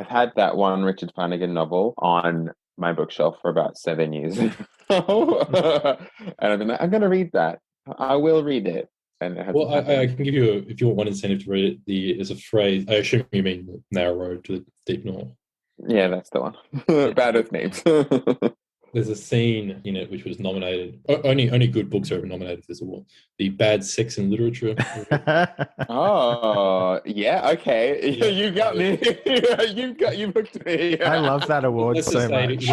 had that one Richard Flanagan novel on my bookshelf for about 7 years. And I've been like, I'm going to read that. I will read it. And it hasn't Well, I happened. can give you, if you want one incentive to read it, there's a phrase, I assume you mean the narrow road to the deep north. Yeah, that's the one. Bad with names. There's a scene in it which was nominated. Only good books are ever nominated for this award. The Bad Sex in Literature. Oh, yeah, okay. Yeah. You got me. You booked me. I love that award Let's so just say much.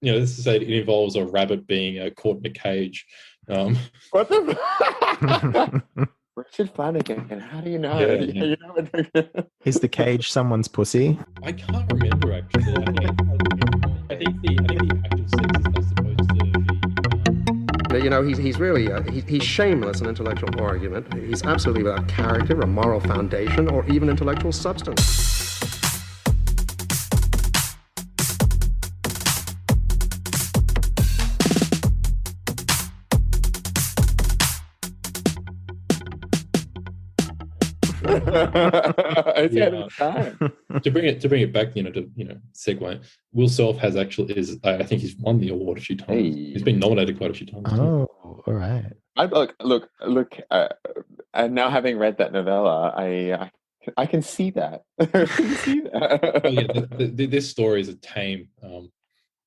let's just say it involves a rabbit being caught in a cage. What the? Richard Flanagan. How do you know? Yeah. You know Is the cage someone's pussy? I can't remember actually. I think the actual sex is as opposed to the. You know, he's really he's shameless in intellectual argument. He's absolutely without character, a moral foundation, or even intellectual substance. To bring it back, segue. Will Self has actually I think he's won the award a few times. Hey. He's been nominated quite a few times. Oh, all right. Look. And now having read that novella, I can see that. I can see that. Oh, yeah, this story is a tame.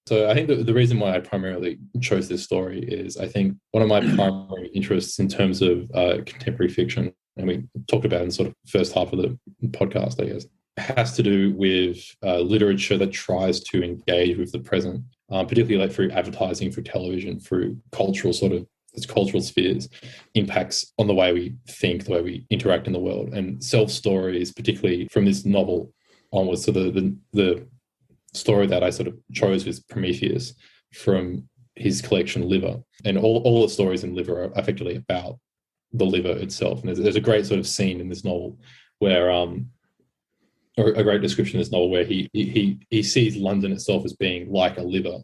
So I think the reason why I primarily chose this story is I think one of my primary interests in terms of contemporary fiction, and we talked about in the sort of first half of the podcast, I guess, has to do with literature that tries to engage with the present, particularly like through advertising, through television, through cultural spheres, impacts on the way we think, the way we interact in the world. And Self stories, particularly from this novel onwards, so the story that I sort of chose was Prometheus from his collection Liver. And all the stories in Liver are effectively about the liver itself. And there's a great sort of scene in this novel where or a great description in this novel where he sees London itself as being like a liver,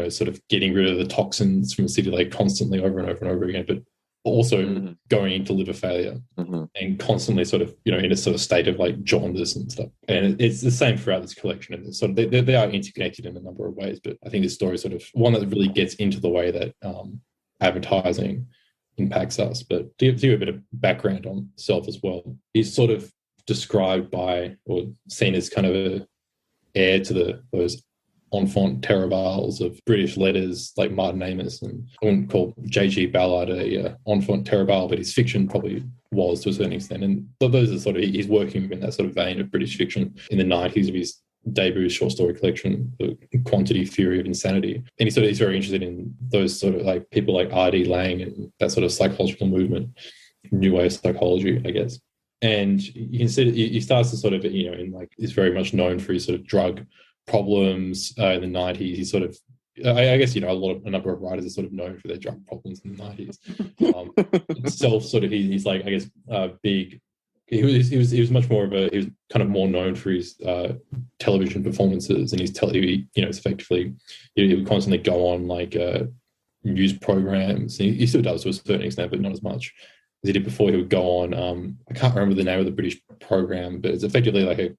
sort of getting rid of the toxins from the city like constantly over and over and over again, but also going into liver failure and constantly sort of, in a sort of state of like jaundice and stuff. And it's the same throughout this collection. And sort of they are interconnected in a number of ways, but I think this story is sort of one that really gets into the way that advertising impacts us. But to give you a bit of background on Self as well, he's sort of described by or seen as kind of a heir to those enfant terribles of British letters like Martin Amis, and I wouldn't call J.G. Ballard a enfant terrible, but his fiction probably was to a certain extent. And those are sort of, he's working in that sort of vein of British fiction in the 90s of his debut short story collection, The Quantity Theory of Insanity. And he's very interested in those sort of like people like R.D. Laing and that sort of psychological movement, new way of psychology, I guess. And you can see he starts to sort of, in like, is very much known for his sort of drug problems in the 90s. He sort of, I guess, a number of writers are sort of known for their drug problems in the 90s. Self sort of, he's like, I guess, big. He was much more of he was kind of more known for his television performances, and it's effectively, he would constantly go on like news programs. He still does to a certain extent, but not as much as he did before. He would go on, I can't remember the name of the British program, but it's effectively like a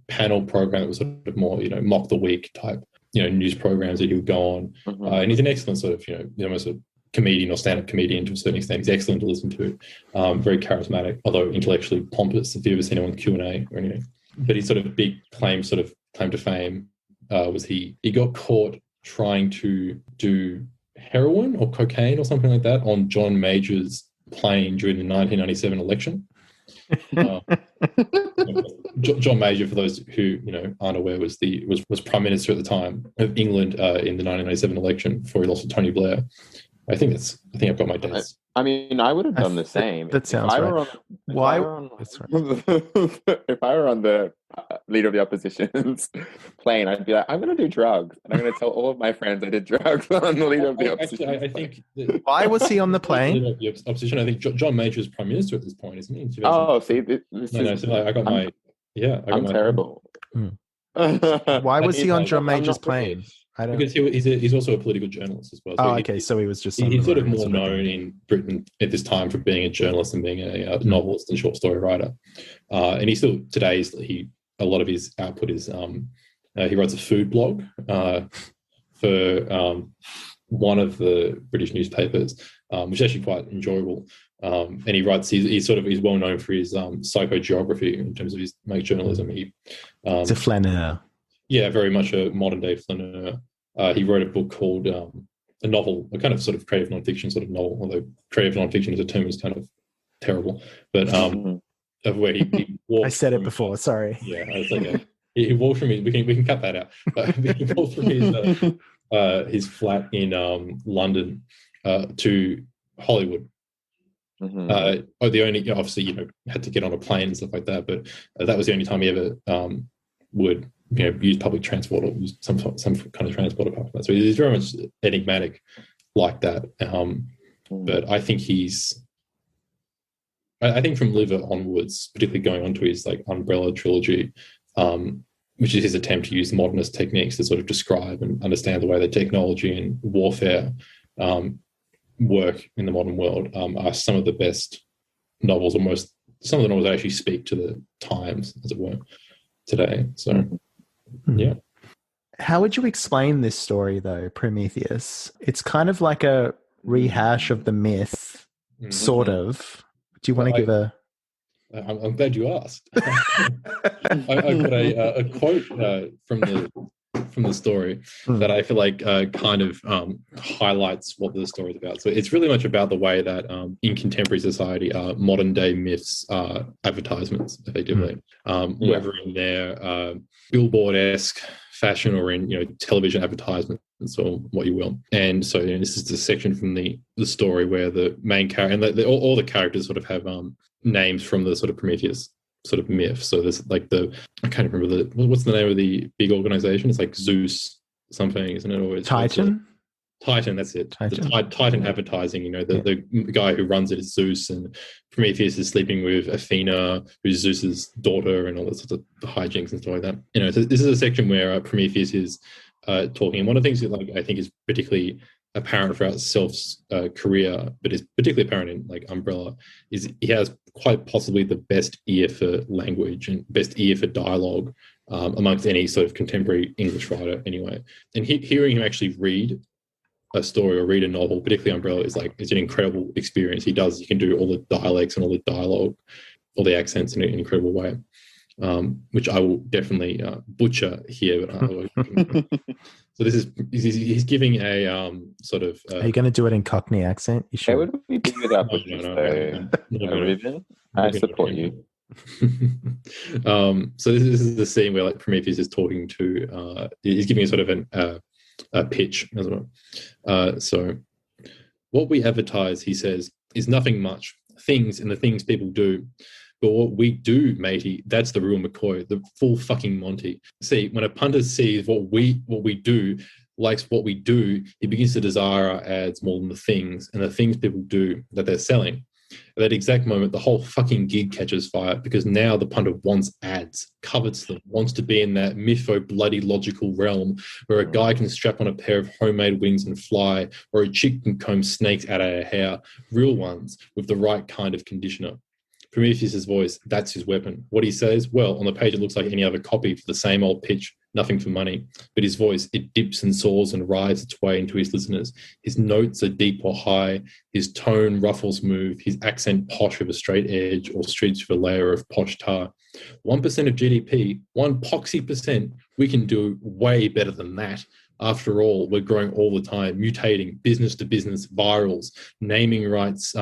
panel program that was sort of more, mock the week type, news programs that he would go on. And he's an excellent sort of, almost a comedian or stand-up comedian to a certain extent. He's excellent to listen to, very charismatic, although intellectually pompous, if you've ever seen him on Q&A or anything. But his sort of big claim to fame was he got caught trying to do heroin or cocaine or something like that on John Major's plane during the 1997 election. John Major, for those who aren't aware, was Prime Minister at the time of England in the 1997 election before he lost to Tony Blair. I think I've got my dates. I mean, I would have done the same. That sounds right. If I were on the leader of the opposition's plane, I'd be like, I'm going to do drugs, and I'm going to tell all of my friends I did drugs on the leader of the opposition. I think. Why was he on the plane? The opposition. I think John Major is Prime Minister at this point, isn't he? Oh, see, I'm terrible. Why was he on John Major's plane? Because he's also a political journalist as well. So so he was just... He's sort of more known in Britain at this time for being a journalist and being a novelist and short story writer. And he still, today, he a lot of his output is he writes a food blog for one of the British newspapers, which is actually quite enjoyable. And he writes. He's well known for his psychogeography in terms of his journalism. It's a flaneur. Yeah, very much a modern day flaneur. He wrote a book called a novel, a kind of sort of creative nonfiction sort of novel, although creative nonfiction as a term is kind of terrible. But of where he walked. I said it before. Sorry. Yeah, I was like, he walked from his. We can cut that out. He walked from his flat in London to Hollywood. The only, obviously, had to get on a plane and stuff like that, but that was the only time he ever would use public transport or use some kind of transport apart from that. So he's very much enigmatic like that. But I think I think from Liver onwards, particularly going on to his Umbrella trilogy, which is his attempt to use modernist techniques to sort of describe and understand the way that technology and warfare work in the modern world, are some of the best novels, some of the novels that actually speak to the times, as it were, today. So, yeah. How would you explain this story, though, Prometheus? It's kind of like a rehash of the myth, sort of. Do you want to give a... I'm glad you asked. I've got a quote from the story that I feel like kind of highlights what the story is about. So it's really much about the way that in contemporary society, modern day myths are advertisements, effectively, whether in their billboard-esque fashion or in television advertisements or what you will. And so this is the section from the story where the main character and all the characters sort of have names from the sort of Prometheus sort of myth. So there's I can't remember what's the name of the big organization? It's like Zeus something, isn't it? Or Titan? Titan, that's it. Titan Advertising, the guy who runs it is Zeus, and Prometheus is sleeping with Athena, who's Zeus's daughter, and all that sort of hijinks and stuff like that. So this is a section where Prometheus is talking. And one of the things that I think is particularly apparent throughout Self's career, but is particularly apparent in Umbrella, is he has quite possibly the best ear for language and best ear for dialogue amongst any sort of contemporary English writer anyway. And hearing him actually read a story or read a novel, particularly Umbrella, is it's an incredible experience. He can do all the dialects and all the dialogue, all the accents in an incredible way, which I will definitely butcher here. But so he's giving a sort of. Are you going to do it in Cockney accent? You sure? How would we do without butchers, Reuben? I support you. So this is the scene where Prometheus is talking to. He's giving a sort of a pitch as well. So what we advertise, he says, is nothing much. Things and the things people do. But what we do, matey, that's the real McCoy, the full fucking Monty. See, when a punter sees what we do, likes what we do, he begins to desire our ads more than the things and the things people do that they're selling. At that exact moment, the whole fucking gig catches fire because now the punter wants ads, covets them, wants to be in that mytho-bloody logical realm where a guy can strap on a pair of homemade wings and fly, or a chick can comb snakes out of her hair, real ones, with the right kind of conditioner. Prometheus's voice, that's his weapon. What he says, well, on the page it looks like any other copy for the same old pitch, nothing for money. But his voice, it dips and soars and rides its way into his listeners. His notes are deep or high. His tone ruffles smooth. His accent posh with a straight edge or streets with a layer of posh tar. 1% of GDP, 1 poxy percent, we can do way better than that. After all, we're growing all the time, mutating, business to business, virals, naming rights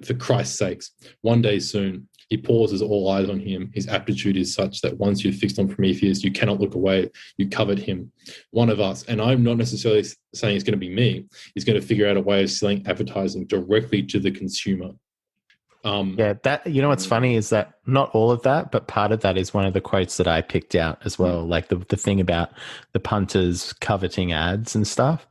for Christ's sakes. One day soon, he pauses, all eyes on him. His aptitude is such that once you're fixed on Prometheus, you cannot look away. You covet him. One of us, and I'm not necessarily saying it's going to be me, is going to figure out a way of selling advertising directly to the consumer. That what's funny is that not all of that, but part of that is one of the quotes that I picked out as well, like the thing about the punters coveting ads and stuff.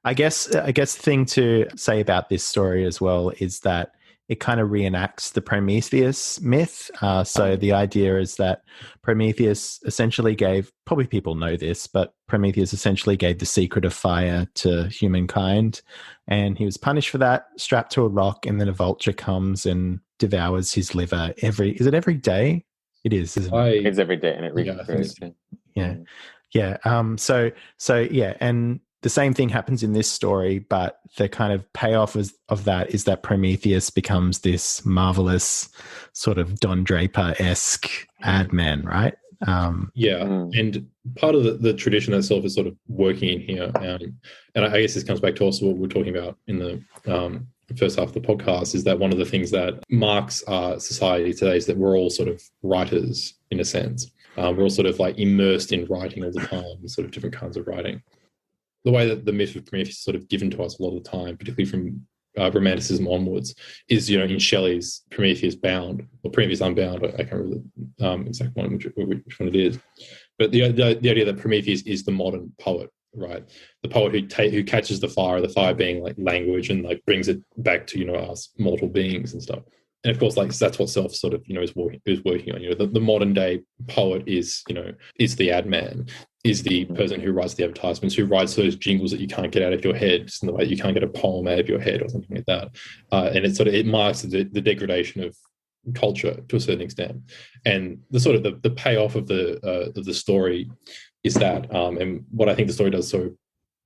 I guess the thing to say about this story as well is that it kind of reenacts the Prometheus myth. So the idea is that Prometheus essentially gave, probably people know this, but Prometheus essentially gave the secret of fire to humankind. And he was punished for that, strapped to a rock, and then a vulture comes and devours his liver every day? It is, isn't it? It's every day, and it Yeah, I think recreates so. it. Yeah. Yeah. So yeah, and the same thing happens in this story, but the kind of payoff of that is that Prometheus becomes this marvelous sort of Don Draper-esque ad man, right? And part of the tradition itself is sort of working in here, and I guess this comes back to also what we're talking about in the first half of the podcast, is that one of the things that marks our society today is that we're all sort of writers in a sense. We're all sort of like immersed in writing all the time, sort of different kinds of writing. The way that the myth of Prometheus is sort of given to us a lot of the time, particularly from Romanticism onwards, is, in Shelley's Prometheus Bound, or Prometheus Unbound. I can't remember the exact one, which one it is. But the idea that Prometheus is the modern poet, right? The poet who catches the fire being like language and like brings it back to, us mortal beings and stuff. And of course, like that's what Self sort of, is working on. The modern day poet is the ad man, is the person who writes the advertisements, who writes those jingles that you can't get out of your head, just in the way you can't get a poem out of your head or something like that. And it marks the degradation of culture to a certain extent. And the sort of the payoff of the story is that, and what I think the story does so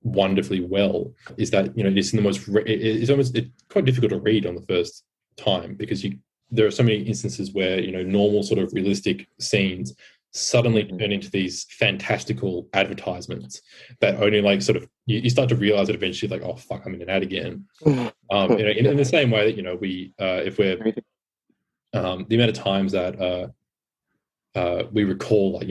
wonderfully well is that it's in the most. It's quite difficult to read on the first time, because there are so many instances where normal sort of realistic scenes suddenly turn into these fantastical advertisements that only like sort of you start to realize that eventually, like, oh fuck, I'm in an ad again. In the same way that we if we're the amount of times that we recall, like,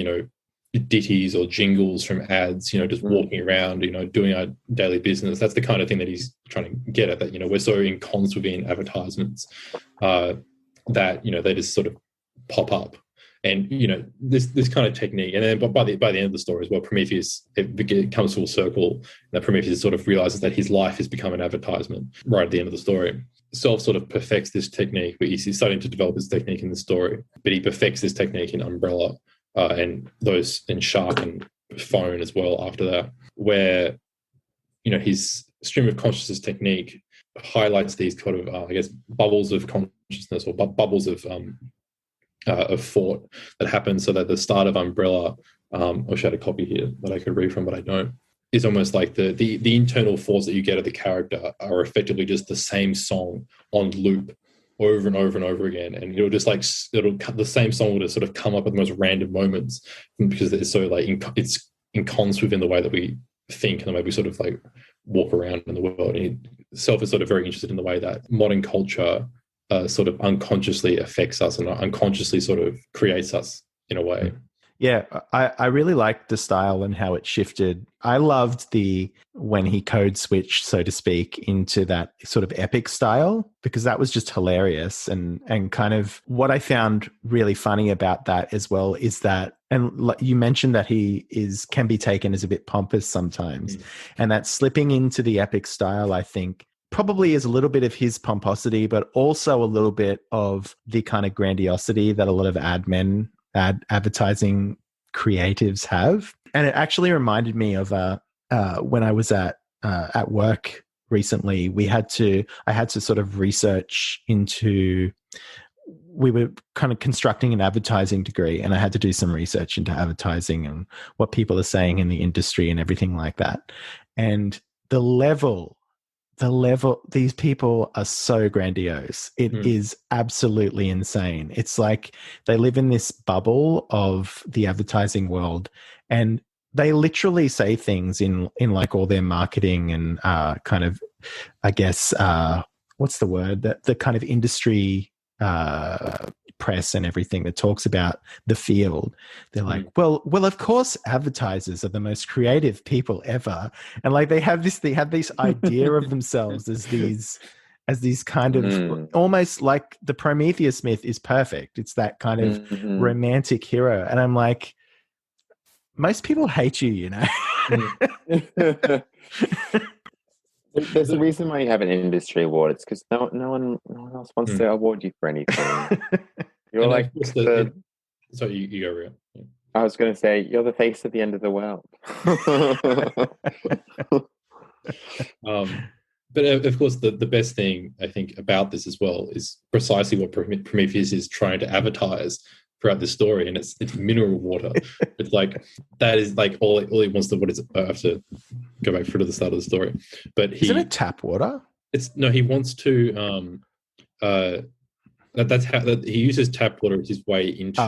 ditties or jingles from ads, just walking around, doing our daily business. That's the kind of thing that he's trying to get at, that, we're so ensconced within advertisements that, they just sort of pop up. And, this kind of technique. And then by the end of the story as well, Prometheus, it comes full circle, that Prometheus sort of realizes that his life has become an advertisement right at the end of the story. Self sort of perfects this technique, but he's starting to develop this technique in the story, but he perfects this technique in Umbrella, and those in Shark and Phone as well after that, where his stream of consciousness technique highlights these kind of I guess bubbles of consciousness, or bubbles of thought that happen, so that the start of Umbrella, I wish I had a copy here that I could read from, but I don't, is almost like the internal thoughts that you get of the character are effectively just the same song on loop over and over and over again, and the same song will just sort of come up at the most random moments, because it's so like it's ensconced within the way that we think and the way we sort of like walk around in the world. And Self is sort of very interested in the way that modern culture sort of unconsciously affects us and unconsciously sort of creates us in a way. Yeah, I really liked the style and how it shifted. I loved when he code switched, so to speak, into that sort of epic style, because that was just hilarious. And kind of what I found really funny about that as well is that, and you mentioned that he can be taken as a bit pompous sometimes, and that slipping into the epic style, I think, probably is a little bit of his pomposity, but also a little bit of the kind of grandiosity that a lot of advertising creatives have. And it actually reminded me of when I was at work recently. I had to sort of research into, we were kind of constructing an advertising degree, and I had to do some research into advertising and what people are saying in the industry and everything like that. And the level, these people are so grandiose. It is absolutely insane. It's like they live in this bubble of the advertising world, and they literally say things in like all their marketing and kind of, I guess, what's the word? The kind of industry press and everything that talks about the field. They're like, well, of course, advertisers are the most creative people ever, and like they have this idea of themselves as these kind of almost like the Prometheus myth is perfect. It's that kind of romantic hero, and I'm like, most people hate you, There's a reason why you have an industry award. It's because no one else wants to award you for anything. You're like so you go real. Yeah. I was going to say, you're the face of the end of the world. But of course, the best thing I think about this as well is precisely what Prometheus is trying to advertise throughout this story, and it's mineral water. It's like that is like all he wants to. What is it? I have to go back through to the start of the story, but isn't it tap water? He wants to that's how he uses tap water as his way into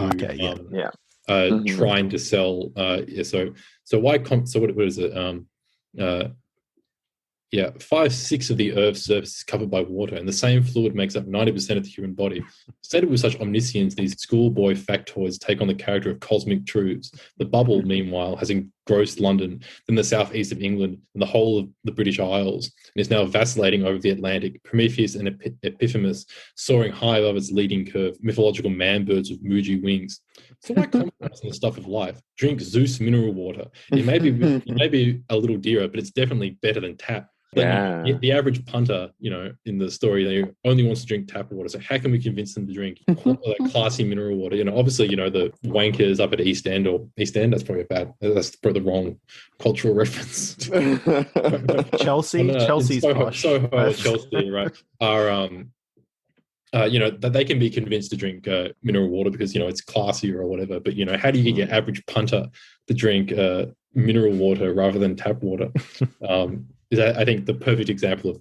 trying to sell. So why? So what is it? 5/6 of the Earth's surface is covered by water, and the same fluid makes up 90% of the human body. Stated with such omniscience, these schoolboy factoids take on the character of cosmic truths. The bubble, meanwhile, has engrossed London, then the southeast of England, and the whole of the British Isles, and is now vacillating over the Atlantic. Prometheus and Epiphanes soaring high above its leading curve, mythological man-birds with muji wings. So why compromise on the stuff of life? Drink Zeus mineral water. It may be a little dearer, but it's definitely better than tap. The average punter, in the story, they only wants to drink tap water. So how can we convince them to drink classy mineral water? Obviously, the wankers up at East End, that's probably that's probably the wrong cultural reference. Chelsea's Soho, Chelsea, right? Are that they can be convinced to drink mineral water because it's classier or whatever. But how do you get your average punter to drink mineral water rather than tap water? Is that, I think, the perfect example of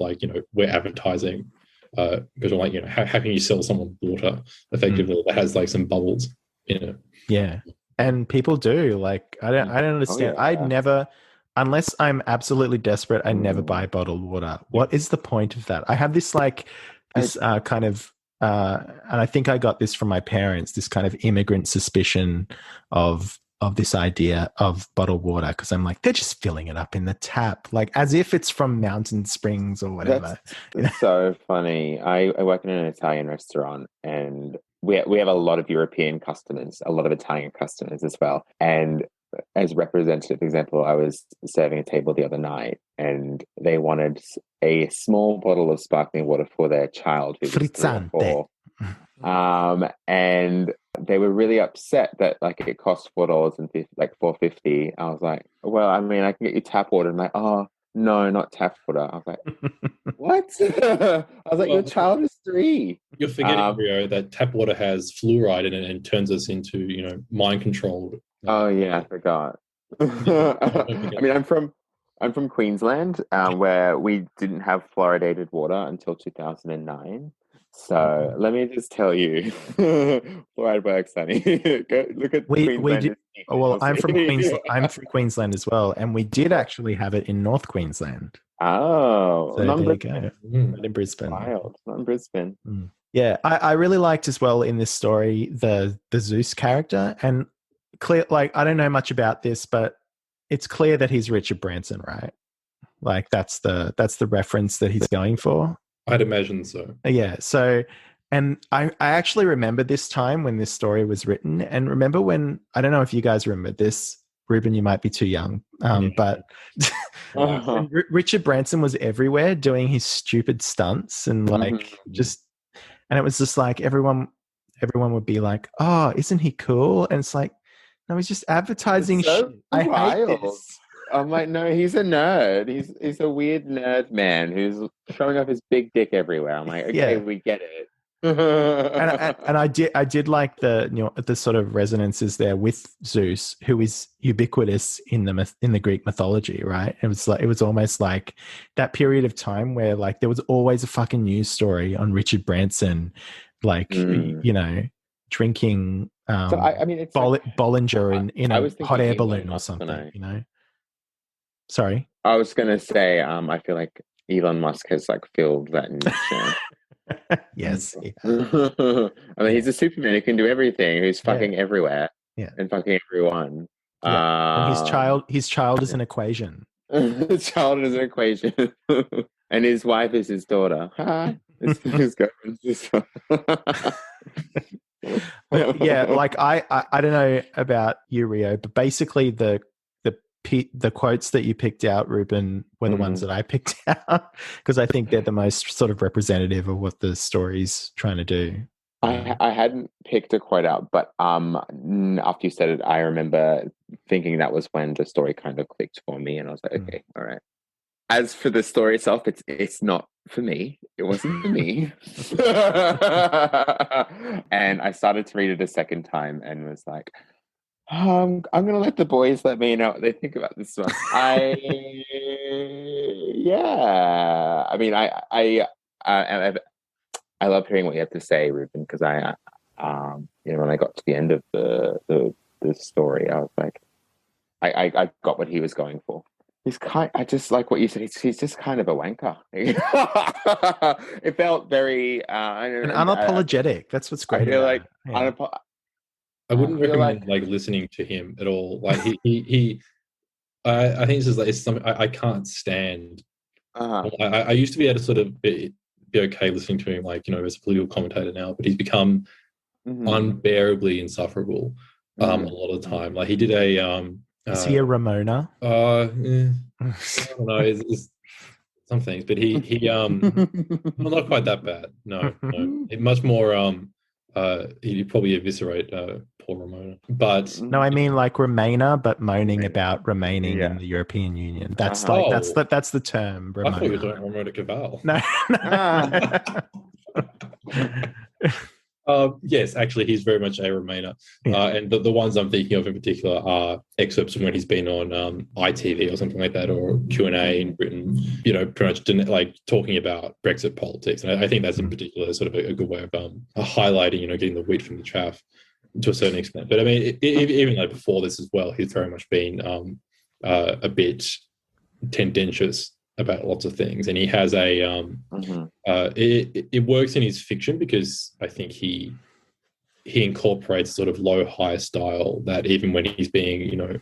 we're advertising because we're like, how can you sell someone water effectively that has some bubbles in it? Yeah, and people do. I don't understand. I'd never, unless I'm absolutely desperate, I never buy bottled water. What is the point of that? I have this kind of, and I think I got this from my parents. This kind of immigrant suspicion of this idea of bottled water, because I'm like, they're just filling it up in the tap, as if it's from Mountain Springs or whatever. That's so funny. I work in an Italian restaurant, and we have a lot of European customers, a lot of Italian customers as well. And as a representative example, I was serving a table the other night, and they wanted a small bottle of sparkling water for their child who was 3 or 4. And they were really upset that it cost $4.50, $4.50. I was like, well, I mean, I can get you tap water. And oh no, not tap water. I was like, what? I was like, your child is 3. You're forgetting, Rio, that tap water has fluoride in it and turns us into mind controlled. Oh yeah, I forgot. I mean, I'm from Queensland, where we didn't have fluoridated water until 2009. So let me just tell you, fluoride works, honey. Go look at Queensland. Well, I'm from Queensland. I'm from Queensland as well, and we did actually have it in North Queensland. Oh, so there you go. Not in Brisbane. Wild, not in Brisbane. Yeah, I really liked as well in this story the Zeus character, and clear. I don't know much about this, but it's clear that he's Richard Branson, right? That's the reference that he's going for. I'd imagine so. Yeah. So, and I actually remember this time when this story was written, and remember when, I don't know if you guys remember this, Reuben, you might be too young, but Richard Branson was everywhere doing his stupid stunts and and it was just everyone would be like, oh, isn't he cool? And it's like, no, he's just advertising shit. I hate this. I'm like, no, he's a nerd. He's a weird nerd man who's showing off his big dick everywhere. I'm like, okay, we get it. and I did like the sort of resonances there with Zeus, who is ubiquitous in the Greek mythology, right? It was almost like that period of time where there was always a fucking news story on Richard Branson, drinking. So I mean, it's Bollinger in a hot air balloon or something, Sorry, I was gonna say, I feel like Elon Musk has filled that niche. Yes. I mean, he's a Superman who can do everything. Who's fucking everywhere. And fucking everyone. And his child is an equation. His child is an equation, and his wife is his daughter. His girlfriend's his yeah, I don't know about you, Rio, but basically the quotes that you picked out, Reuben, were the ones that I picked out because I think they're the most sort of representative of what the story's trying to do. I hadn't picked a quote out, but after you said it, I remember thinking that was when the story kind of clicked for me, and I was like, okay, all right. As for the story itself, it's not for me. It wasn't for me. And I started to read it a second time and was like, I'm gonna let the boys let me know what they think about this one. Yeah. I mean, I I love hearing what you have to say, Reuben, because when I got to the end of the story, I was like, I got what he was going for. I just like what you said. He's just kind of a wanker. It felt very and unapologetic. That's what's great. I feel like I wouldn't recommend like listening to him at all. Like I think this is like it's something I can't stand. I used to be able to sort of be okay listening to him, like, you know, as a political commentator now, but he's become unbearably insufferable a lot of the time. Like he did a is he a Ramona? I don't know. It's some things, but he well, not quite that bad. No. Much more. He'd probably eviscerate poor Ramona. But no, I mean like Remainer, but moaning about remaining in the European Union. That's that's the term. Ramona. I thought you were talking Ramona Cabal. No. Yes, actually, he's very much a Remainer. And the ones I'm thinking of in particular are excerpts from when he's been on ITV or something like that, or Q&A in Britain, you know, pretty much like talking about Brexit politics. And I think that's in particular sort of a good way of highlighting, you know, getting the wheat from the chaff to a certain extent. But I mean, even like before this as well, he's very much been a bit tendentious about lots of things, and he has it works in his fiction because I think he incorporates sort of low high style that even when he's being, you know,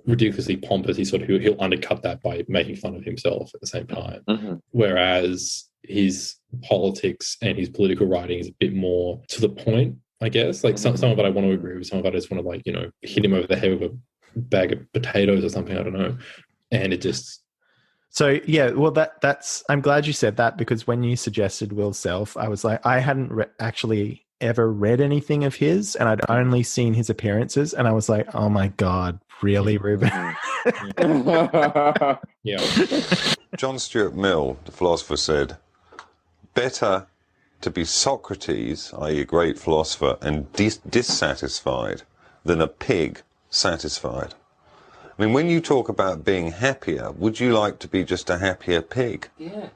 ridiculously pompous, he'll undercut that by making fun of himself at the same time. Whereas his politics and his political writing is a bit more to the point, I guess. Like some of it I want to agree with, some of it I just want to, like, you know, hit him over the head with a bag of potatoes or something, I don't know. And it just... So yeah, well, that's. I'm glad you said that, because when you suggested Will Self, I was like, I hadn't actually ever read anything of his, and I'd only seen his appearances, and I was like, oh my god, really, Reuben? Yeah. John Stuart Mill, the philosopher, said, "Better to be Socrates, i.e., a great philosopher, and dissatisfied, than a pig satisfied." I mean, when you talk about being happier, would you like to be just a happier pig? Yeah.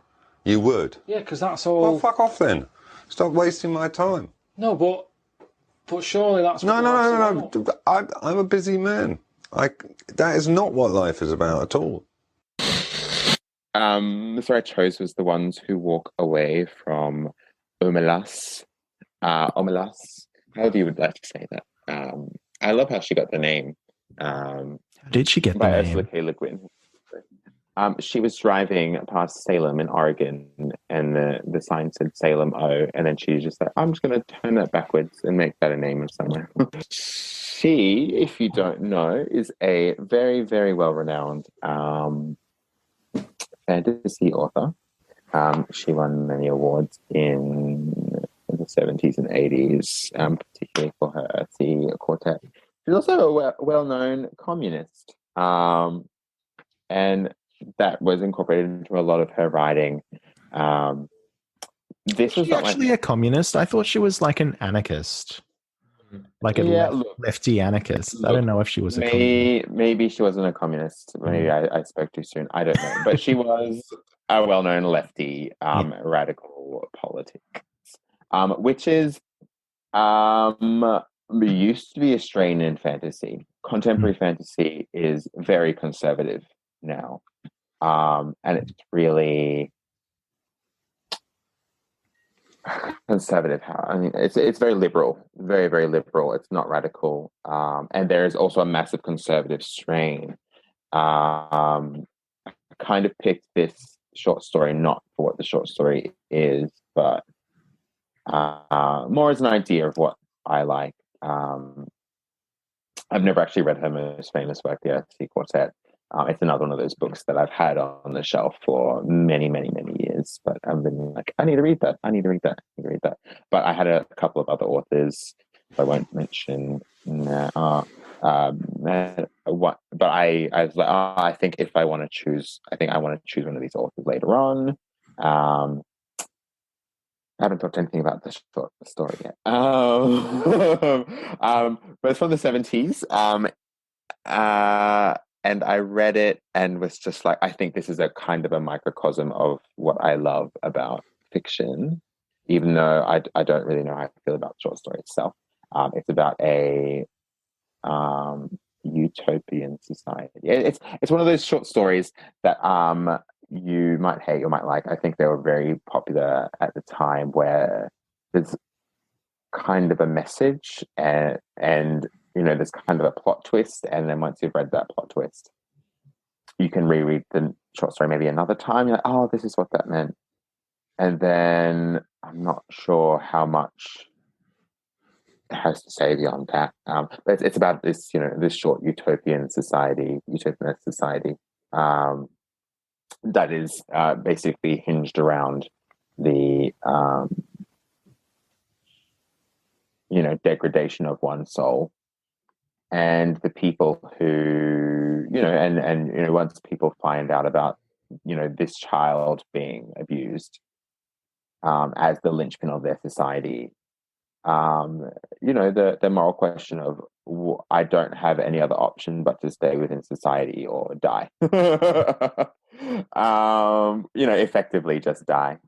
You would? Yeah, because that's all... Well, fuck off then. Stop wasting my time. No, but surely that's... No. I'm a busy man. That is not what life is about at all. The story I chose was The Ones Who Walk Away from Omelas. Omelas. However you would like to say that. I love how she got the name. Did she get the name? Ursula K LeGuin. She was driving past Salem in Oregon, and the sign said Salem O, and then she's just like, I'm just going to turn that backwards and make that a name of somewhere. She, if you don't know, is a very, very well-renowned fantasy author. She won many awards in the 70s and 80s, particularly for her Earthy quartet. She's also a well-known communist, and that was incorporated into a lot of her writing. This was actually a communist. I thought she was like an anarchist, like a lefty anarchist. I don't know if she was a communist. Maybe she wasn't a communist. Maybe I spoke too soon. I don't know. But she was a well-known lefty radical politics, which is... used to be a strain in fantasy. Contemporary fantasy is very conservative now, and it's really conservative. I mean, it's very liberal, very, very liberal. It's not radical, and there's also a massive conservative strain. I kind of picked this short story not for what the short story is, but more as an idea of what I like. I've never actually read her most famous work, the Earthy Quartet. It's another one of those books that I've had on the shelf for many, many, many years. But I've been like, I need to read that. But I had a couple of other authors I won't mention now. But I was like, I think if I want to choose, I want to choose one of these authors later on. Um, I haven't talked anything about the short story yet. But it's from the 70s. And I read it and was just like, I think this is a kind of a microcosm of what I love about fiction, even though I don't really know how I feel about the short story itself. It's about a utopian society. It's one of those short stories that you might hate or might like. I think they were very popular at the time, where there's kind of a message and there's kind of a plot twist, and then once you've read that plot twist, you can reread the short story maybe another time. You're like, oh, this is what that meant. And then I'm not sure how much it has to say beyond that. But it's about this, this short utopian society, that is basically hinged around the degradation of one's soul, and the people who once people find out about this child being abused as the linchpin of their society, the moral question of I don't have any other option but to stay within society or die. Effectively just die.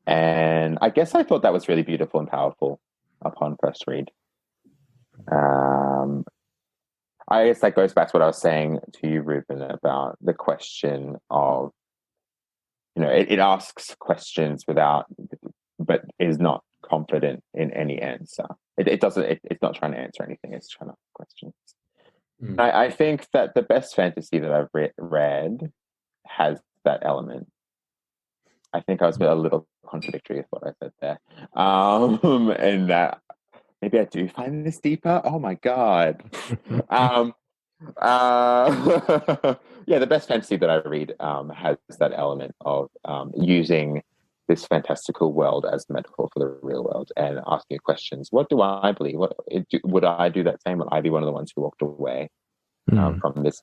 And I guess I thought that was really beautiful and powerful upon first read. I guess that goes back to what I was saying to you, Reuben, about the question of, it asks questions but is not confident in any answer. It's not trying to answer anything, it's trying to ask questions. I think that the best fantasy that I've read has that element. I think I was a little contradictory with what I said there. And that maybe I do find this deeper. Oh my God. The best fantasy that I read has that element of using this fantastical world as metaphor for the real world and asking questions. What do I believe? Would I do that same? Would I be one of the ones who walked away from this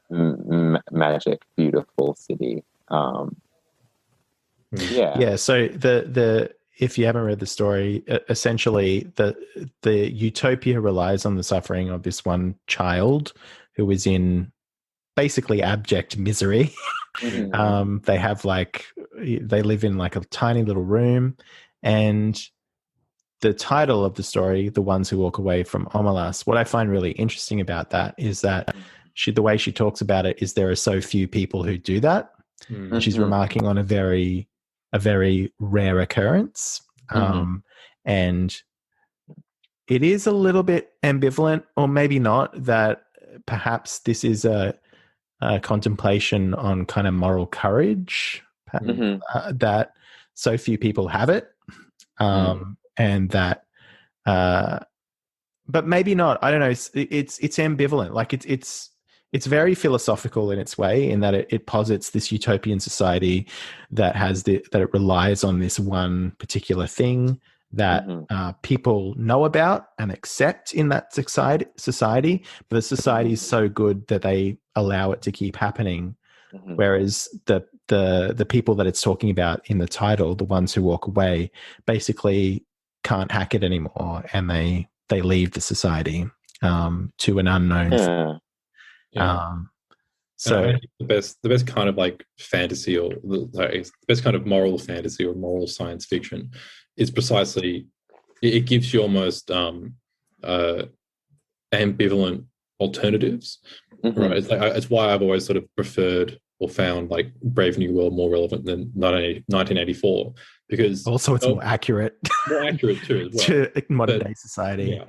magic, beautiful city? So the if you haven't read the story, essentially the utopia relies on the suffering of this one child who is in basically abject misery. They live in like a tiny little room, and the title of the story, The Ones Who Walk Away from Omelas, what I find really interesting about that is that the way she talks about it is there are so few people who do that. She's remarking on a very rare occurrence. And it is a little bit ambivalent, or maybe not, that perhaps this is a contemplation on kind of moral courage, that so few people have it, and that, but maybe not. I don't know. It's ambivalent. Like it's very philosophical in its way, in that it posits this utopian society that it relies on this one particular thing that people know about and accept in that society, but the society is so good that they allow it to keep happening. Whereas the people that it's talking about in the title, The Ones Who Walk Away, basically can't hack it anymore, and they leave the society to an unknown. So I think the best kind of like fantasy, or the best kind of moral fantasy or moral science fiction, is precisely it gives you almost ambivalent alternatives, right? It's why I've always sort of preferred or found like Brave New World more relevant than 1984, because also it's more accurate too as well to modern day society.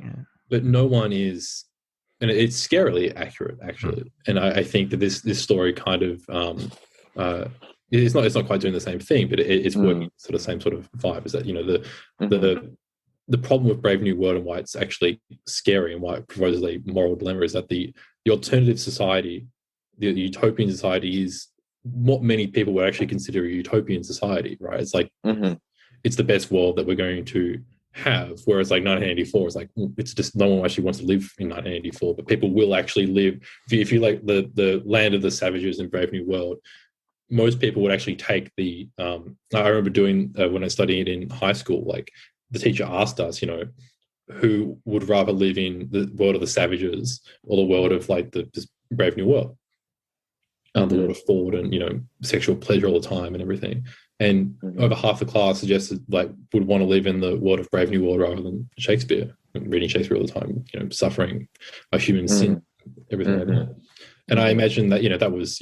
But no one is. And it's scarily accurate, actually. And I think that this story kind of it's not quite doing the same thing, but it's working sort of same sort of vibe. Is that the problem with Brave New World and why it's actually scary and why it poses a moral dilemma is that the alternative society, the utopian society, is what many people would actually consider a utopian society, right? It's like it's the best world that we're going to have, whereas like 1984 is like, it's just no one actually wants to live in 1984, but people will actually live. If you like the land of the savages in Brave New World, most people would actually take the. I remember doing when I studied in high school, like the teacher asked us, who would rather live in the world of the savages or the world of like this Brave New World, the world of Ford and sexual pleasure all the time and everything. And over half the class suggested like would want to live in the world of Brave New World rather than Shakespeare, reading Shakespeare all the time, suffering a human sin, everything like that. And I imagine that that was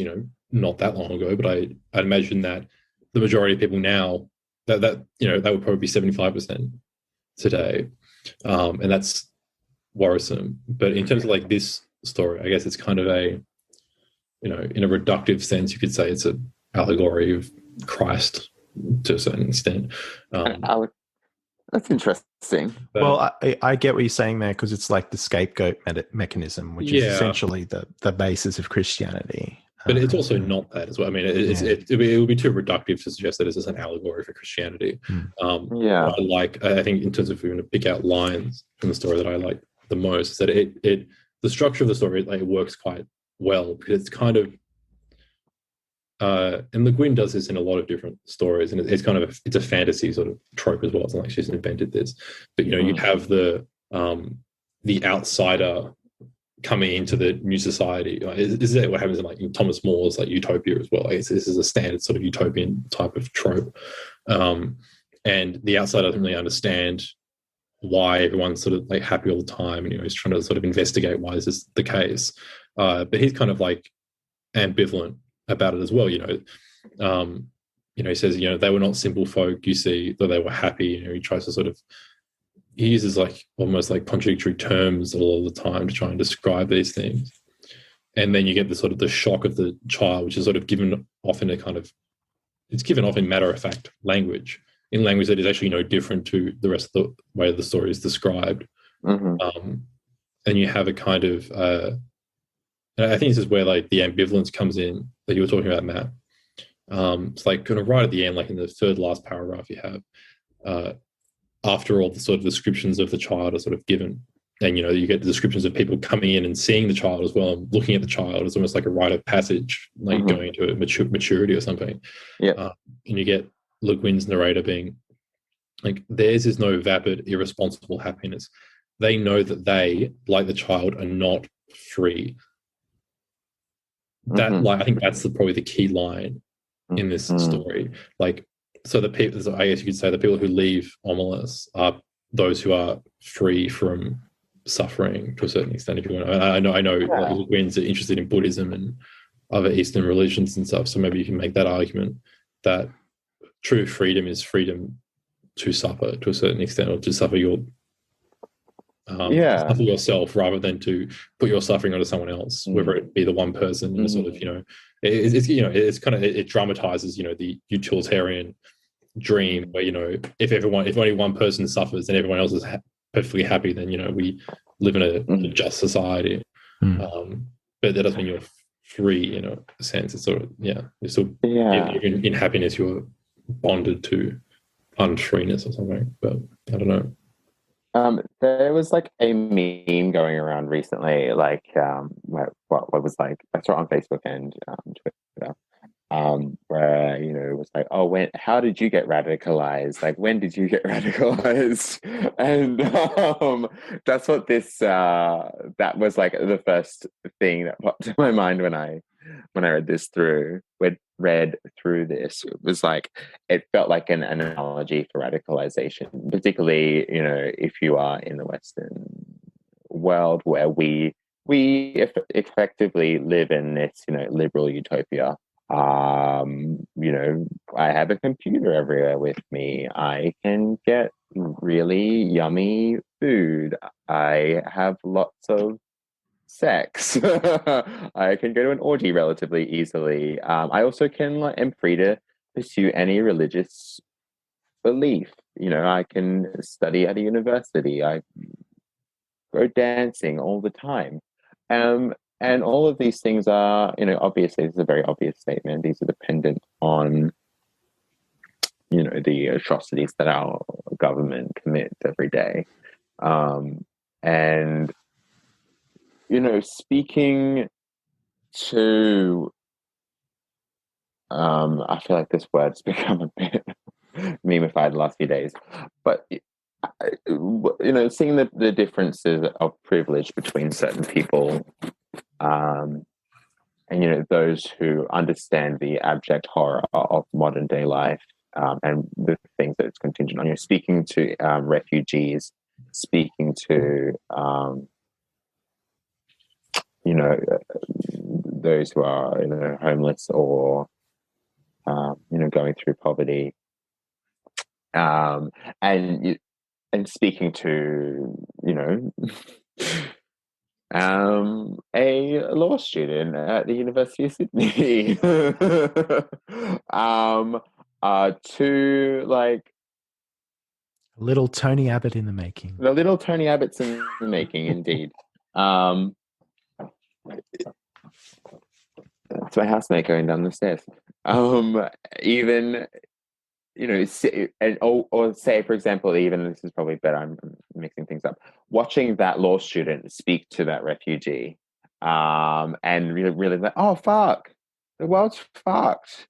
not that long ago, but I imagine that the majority of people now that would probably be 75% today, and that's worrisome. But in terms of like this story, I guess it's kind of a in a reductive sense, you could say it's an allegory of Christ to a certain extent. That's interesting. Well, I get what you're saying there, because it's like the scapegoat mechanism, which is essentially the basis of Christianity. But it's also not that as well. I mean, it would be too reductive to suggest that it's just an allegory for Christianity. I think in terms of if we're going to pick out lines from the story that I like the most, is that the structure of the story like works quite well, because it's kind of and Le Guin does this in a lot of different stories, and it's kind of it's a fantasy sort of trope as well. It's not like she's invented this, but you have the outsider coming into the new society. Is that what happens in Thomas More's like Utopia as well? This is a standard sort of utopian type of trope, and the outsider doesn't really understand why everyone's sort of like happy all the time, and he's trying to sort of investigate why is this the case. But he's kind of like ambivalent about it as well. He says they were not simple folk, you see, though they were happy. He tries to he uses like almost like contradictory terms all the time to try and describe these things. And then you get the sort of the shock of the child, which is sort of given off in matter-of-fact language, in language that is actually no different to the rest of the way the story is described. And you have a kind of and I think this is where like the ambivalence comes in that you were talking about, Matt. It's like kind of right at the end, like in the third last paragraph, you have after all the sort of descriptions of the child are sort of given, and you get the descriptions of people coming in and seeing the child as well, and looking at the child as almost like a rite of passage, like going into a maturity or something. And you get Le Guin's narrator being like, theirs is no vapid, irresponsible happiness. They know that they, like the child, are not free. That I think that's probably the key line in this story. Like, so the people, I guess you could say, the people who leave Omelas are those who are free from suffering to a certain extent. If you want, I know, Le Guin's interested in Buddhism and other Eastern religions and stuff. So maybe you can make that argument that true freedom is freedom to suffer to a certain extent, or to suffer suffer yourself rather than to put your suffering onto someone else, whether it be the one person in a sort of it's kind of it dramatizes the utilitarian dream where if only one person suffers and everyone else is perfectly happy, then we live in a just society. But that doesn't mean you're free in a sense. It's sort of you're still in happiness, you're bonded to unfreeness or something. But I don't know. There was like a meme going around recently, like what was like, I saw it on Facebook and Twitter, where it was like, oh, how did you get radicalized? Like, when did you get radicalized? And that's what that was like the first thing that popped to my mind when I read through this. It was like, it felt like an analogy for radicalization, particularly if you are in the Western world where we effectively live in this liberal utopia. I have a computer everywhere with me. I can get really yummy food. I have lots of sex. I can go to an orgy relatively easily. I also am free to pursue any religious belief. I can study at a university. I go dancing all the time. And all of these things are, obviously, this is a very obvious statement. These are dependent on, the atrocities that our government commits every day. And speaking to I feel like this word's become a bit memeified the last few days, but seeing the differences of privilege between certain people, and those who understand the abject horror of modern day life, and the things that it's contingent on. Speaking to refugees, speaking to those who are homeless or going through poverty, and speaking to a law student at the University of Sydney, to like little Tony Abbott in the making. the little Tony Abbott's in the making, indeed. That's my housemate going down the stairs. Even or say, for example, even this is probably better, I'm mixing things up, watching that law student speak to that refugee, and really like, oh fuck, the world's fucked.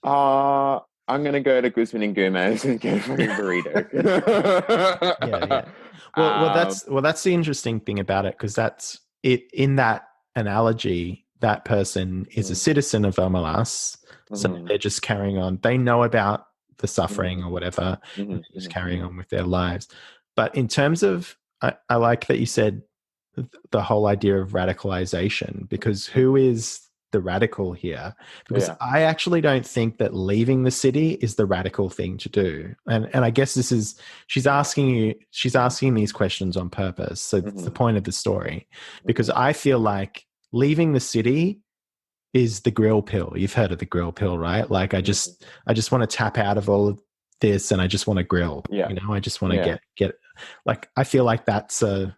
I'm gonna go to Guzman and Gomez and get a fucking burrito. Yeah. Well, that's the interesting thing about it, because that's it. In that analogy, that person is a citizen of MLS, so they're just carrying on. They know about the suffering or whatever, just carrying on with their lives. But in terms of, I like that you said the whole idea of radicalization, because who is the radical here? Because I actually don't think that leaving the city is the radical thing to do. And I guess she's asking these questions on purpose. So it's the point of the story, because I feel like leaving the city is the grill pill. You've heard of the grill pill, right? Like I just want to tap out of all of this and I just want to grill. Yeah. I just want to get like, I feel like that's and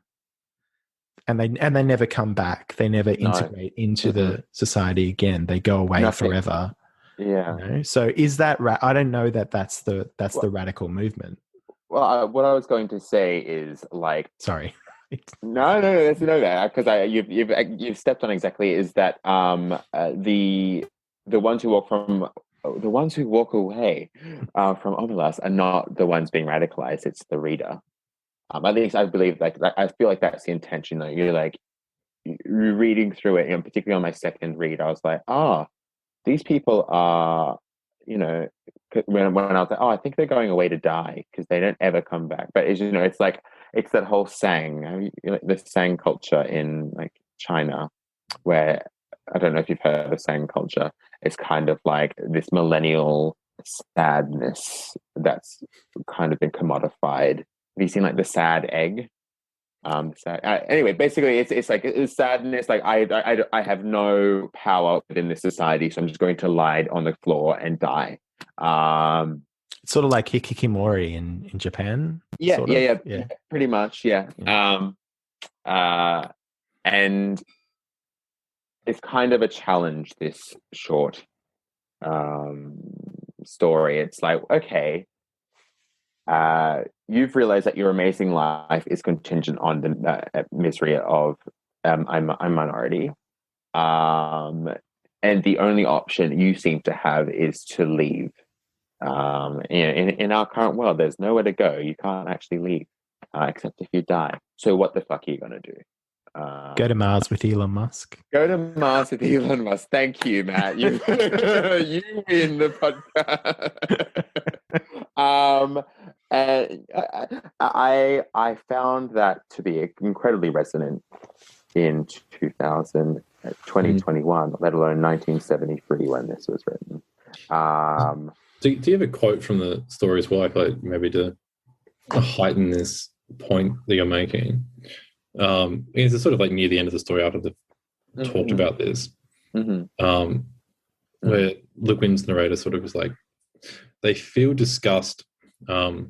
they never come back. They never integrate into the society again. They go away forever. Yeah. So is that I don't know that's the radical movement. Well, what I was going to say is like, sorry. No, that's no, because you've stepped on exactly, is that the ones who walk away from Omelas are not the ones being radicalized. It's the reader. At least I believe, like, I feel like that's the intention. Though you're like, you're reading through it, particularly on my second read, I was like, these people are, when I was like, I think they're going away to die because they don't ever come back. But it's like, it's that whole Sang, the Sang culture in like China, where I don't know if you've heard of the Sang culture. It's kind of like this millennial sadness that's kind of been commodified. Have you seen like the sad egg? Anyway, basically, it's like it's sadness. Like I have no power within this society, so I'm just going to lie on the floor and die. It's sort of like hikikomori in Japan. Yeah, pretty much. Yeah. And it's kind of a challenge, this short story. It's like, okay, you've realized that your amazing life is contingent on the misery of I'm minority, and the only option you seem to have is to leave. In our current world, there's nowhere to go. You can't actually leave except if you die. So what the fuck are you gonna do? Go to Mars with Elon Musk. Go to Mars with Elon Musk. Thank you, Matt. You you win the podcast. And I found that to be incredibly resonant in 2021, let alone 1973 when this was written. Do you have a quote from the story as well? I feel like maybe to heighten this point that you're making. It's sort of like near the end of the story after they've talked about this, where LeGuin's narrator sort of was like, they feel disgust. Actually,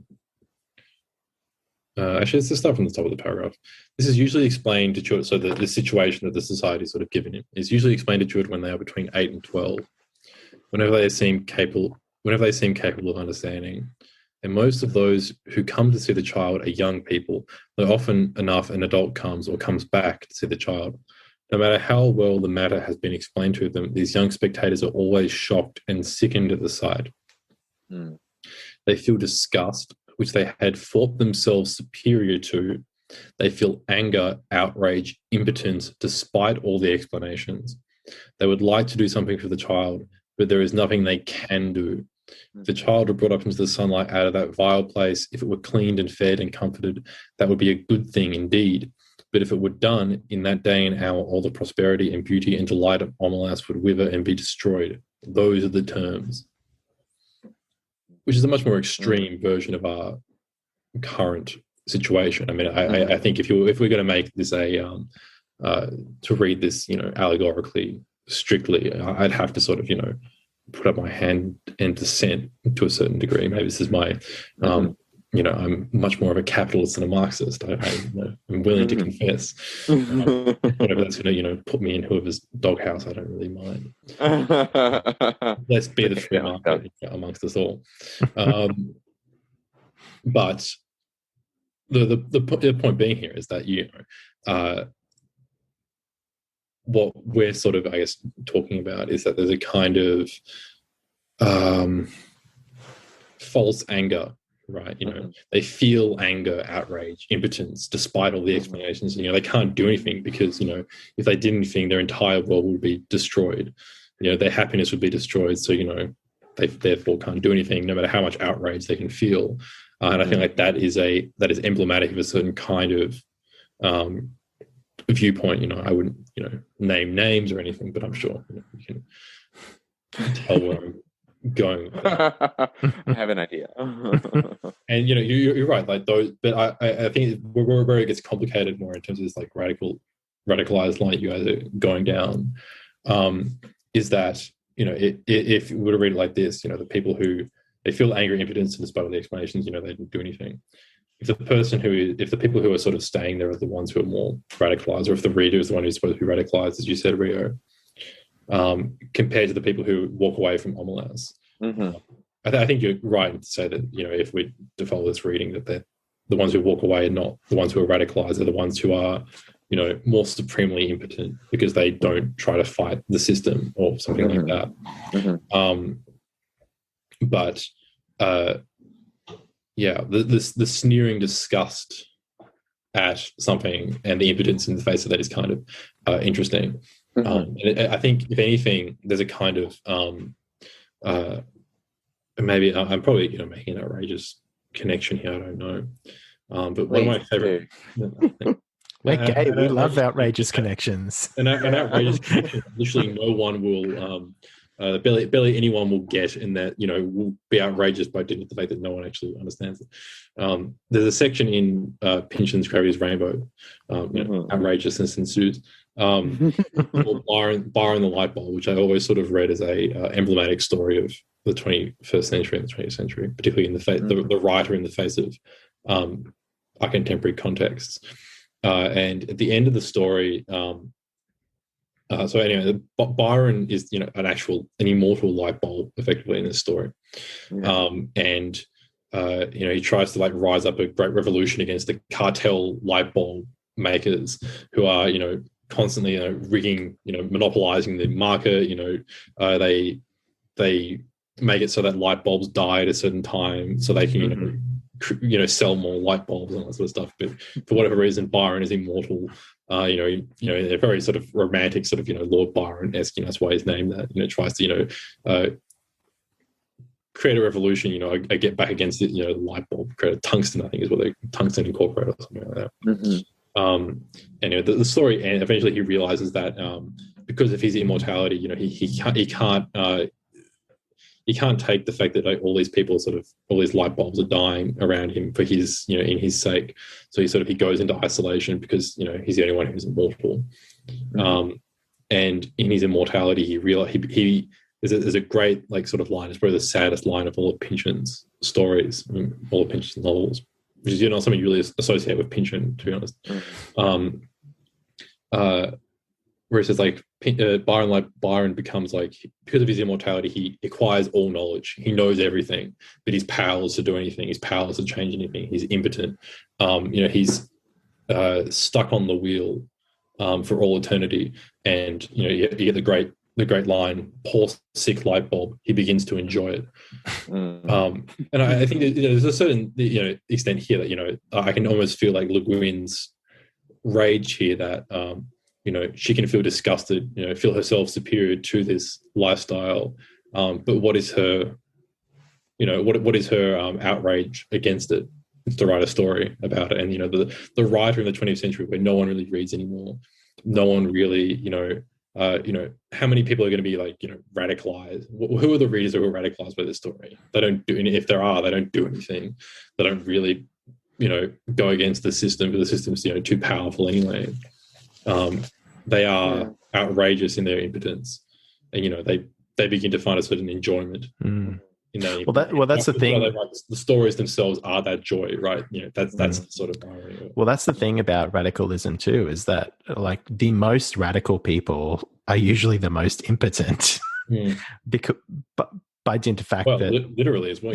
let's just start from the top of the paragraph. This is usually explained to children, so the situation that the society is sort of given in is usually explained to children when they are between 8 and 12, whenever they seem capable of understanding. And most of those who come to see the child are young people, though often enough an adult comes back to see the child. No matter how well the matter has been explained to them, these young spectators are always shocked and sickened at the sight. They feel disgust, which they had thought themselves superior to. They feel anger, outrage, impotence, despite all the explanations. They would like to do something for the child, but there is nothing they can do. If the child were brought up into the sunlight out of that vile place, if it were cleaned and fed and comforted, that would be a good thing indeed. But if it were done in that day and hour, all the prosperity and beauty and delight of Omelas would wither and be destroyed. Those are the terms. Which is a much more extreme version of our current situation. I mean, I think if we're going to make this to read this, allegorically, strictly, I'd have to sort of, put up my hand and dissent to a certain degree. Maybe this is my, I'm much more of a capitalist than a Marxist. I'm willing to confess. Whatever that's going to, put me in whoever's doghouse, I don't really mind. Let's be the free market amongst us all. But the point being here is that what we're sort of, I guess, talking about is that there's a kind of false anger, right? They feel anger, outrage, impotence, despite all the explanations. They can't do anything because, if they did anything, their entire world would be destroyed. Their happiness would be destroyed. So, they therefore can't do anything, no matter how much outrage they can feel. And I think that is emblematic of a certain kind of viewpoint. I wouldn't, name names or anything, but I'm sure you can tell where I'm going. I have an idea. And you're right, like those, but I think where it gets complicated more in terms of this like radicalized line you guys are going down, is that if you were to read it like this, the people who they feel angry, impotence, and despite all the explanations, they didn't do anything. If the people who are sort of staying there are the ones who are more radicalized, or if the reader is the one who's supposed to be radicalized, as you said, Rio, compared to the people who walk away from Omelas. I think you're right to say that, if we default this reading, that the ones who walk away are not the ones who are radicalized, they're the ones who are, more supremely impotent because they don't try to fight the system or something like that. But the sneering disgust at something and the impotence in the face of that is kind of interesting. And I think, if anything, there's a kind of maybe I'm probably making an outrageous connection here. I don't know, but one of my favorite. We're gay. We love outrageous connections. An outrageous connection. Literally, no one will. Barely anyone will get, in that will be outrageous by dint of the fact that no one actually understands it. There's a section in Pynchon's Gravity's Rainbow, outrageousness ensues. Called Byron the Light Bulb, which I always sort of read as a emblematic story of the 21st century and the 20th century, particularly in the writer in the face of our contemporary contexts. And at the end of the story, so anyway, Byron is an immortal light bulb effectively in this story, and he tries to rise up a great revolution against the cartel light bulb makers who are constantly rigging, monopolizing the market. They make it so that light bulbs die at a certain time so they can sell more light bulbs and all that sort of stuff. But for whatever reason, Byron is immortal. A very sort of romantic sort of Lord Byron-esque. That's why he's named that. Tries to create a revolution. Get back against it. The light bulb, create a tungsten. I think is what they Tungsten Incorporated or something like that. And the story, and eventually he realizes that because of his immortality, he can't take the fact that all these people all these light bulbs are dying around him for his, in his sake. So he goes into isolation because, he's the only one who's immortal. And in his immortality, there's a great sort of line. It's probably the saddest line of all of Pynchon's stories, all of Pynchon's novels, which is not something you really associate with Pynchon, to be honest. Where it says Byron becomes because of his immortality, he acquires all knowledge. He knows everything, but he's powerless to do anything. He's powerless to change anything. He's impotent. He's stuck on the wheel for all eternity. And you get the great line, "Poor sick light bulb, he begins to enjoy it." And I think that, there's a certain extent here that I can almost feel like Le Guin's rage here, that she can feel disgusted, feel herself superior to this lifestyle, but what is her what is her outrage against it? It's to write a story about it. And the writer in the 20th century, where no one really reads anymore, no one really how many people are going to be radicalized? Who are the readers who are radicalized by this story? They don't do any. If there are, they don't do anything. They don't really go against the system, because the system's too powerful anyway. They are outrageous in their impotence, and they begin to find a certain enjoyment in that. Well, that's the thing. The stories themselves are that joy, right? That's the sort of irony. Well, that's the thing about radicalism too, is that the most radical people are usually the most impotent, because by dint of fact that literally as well.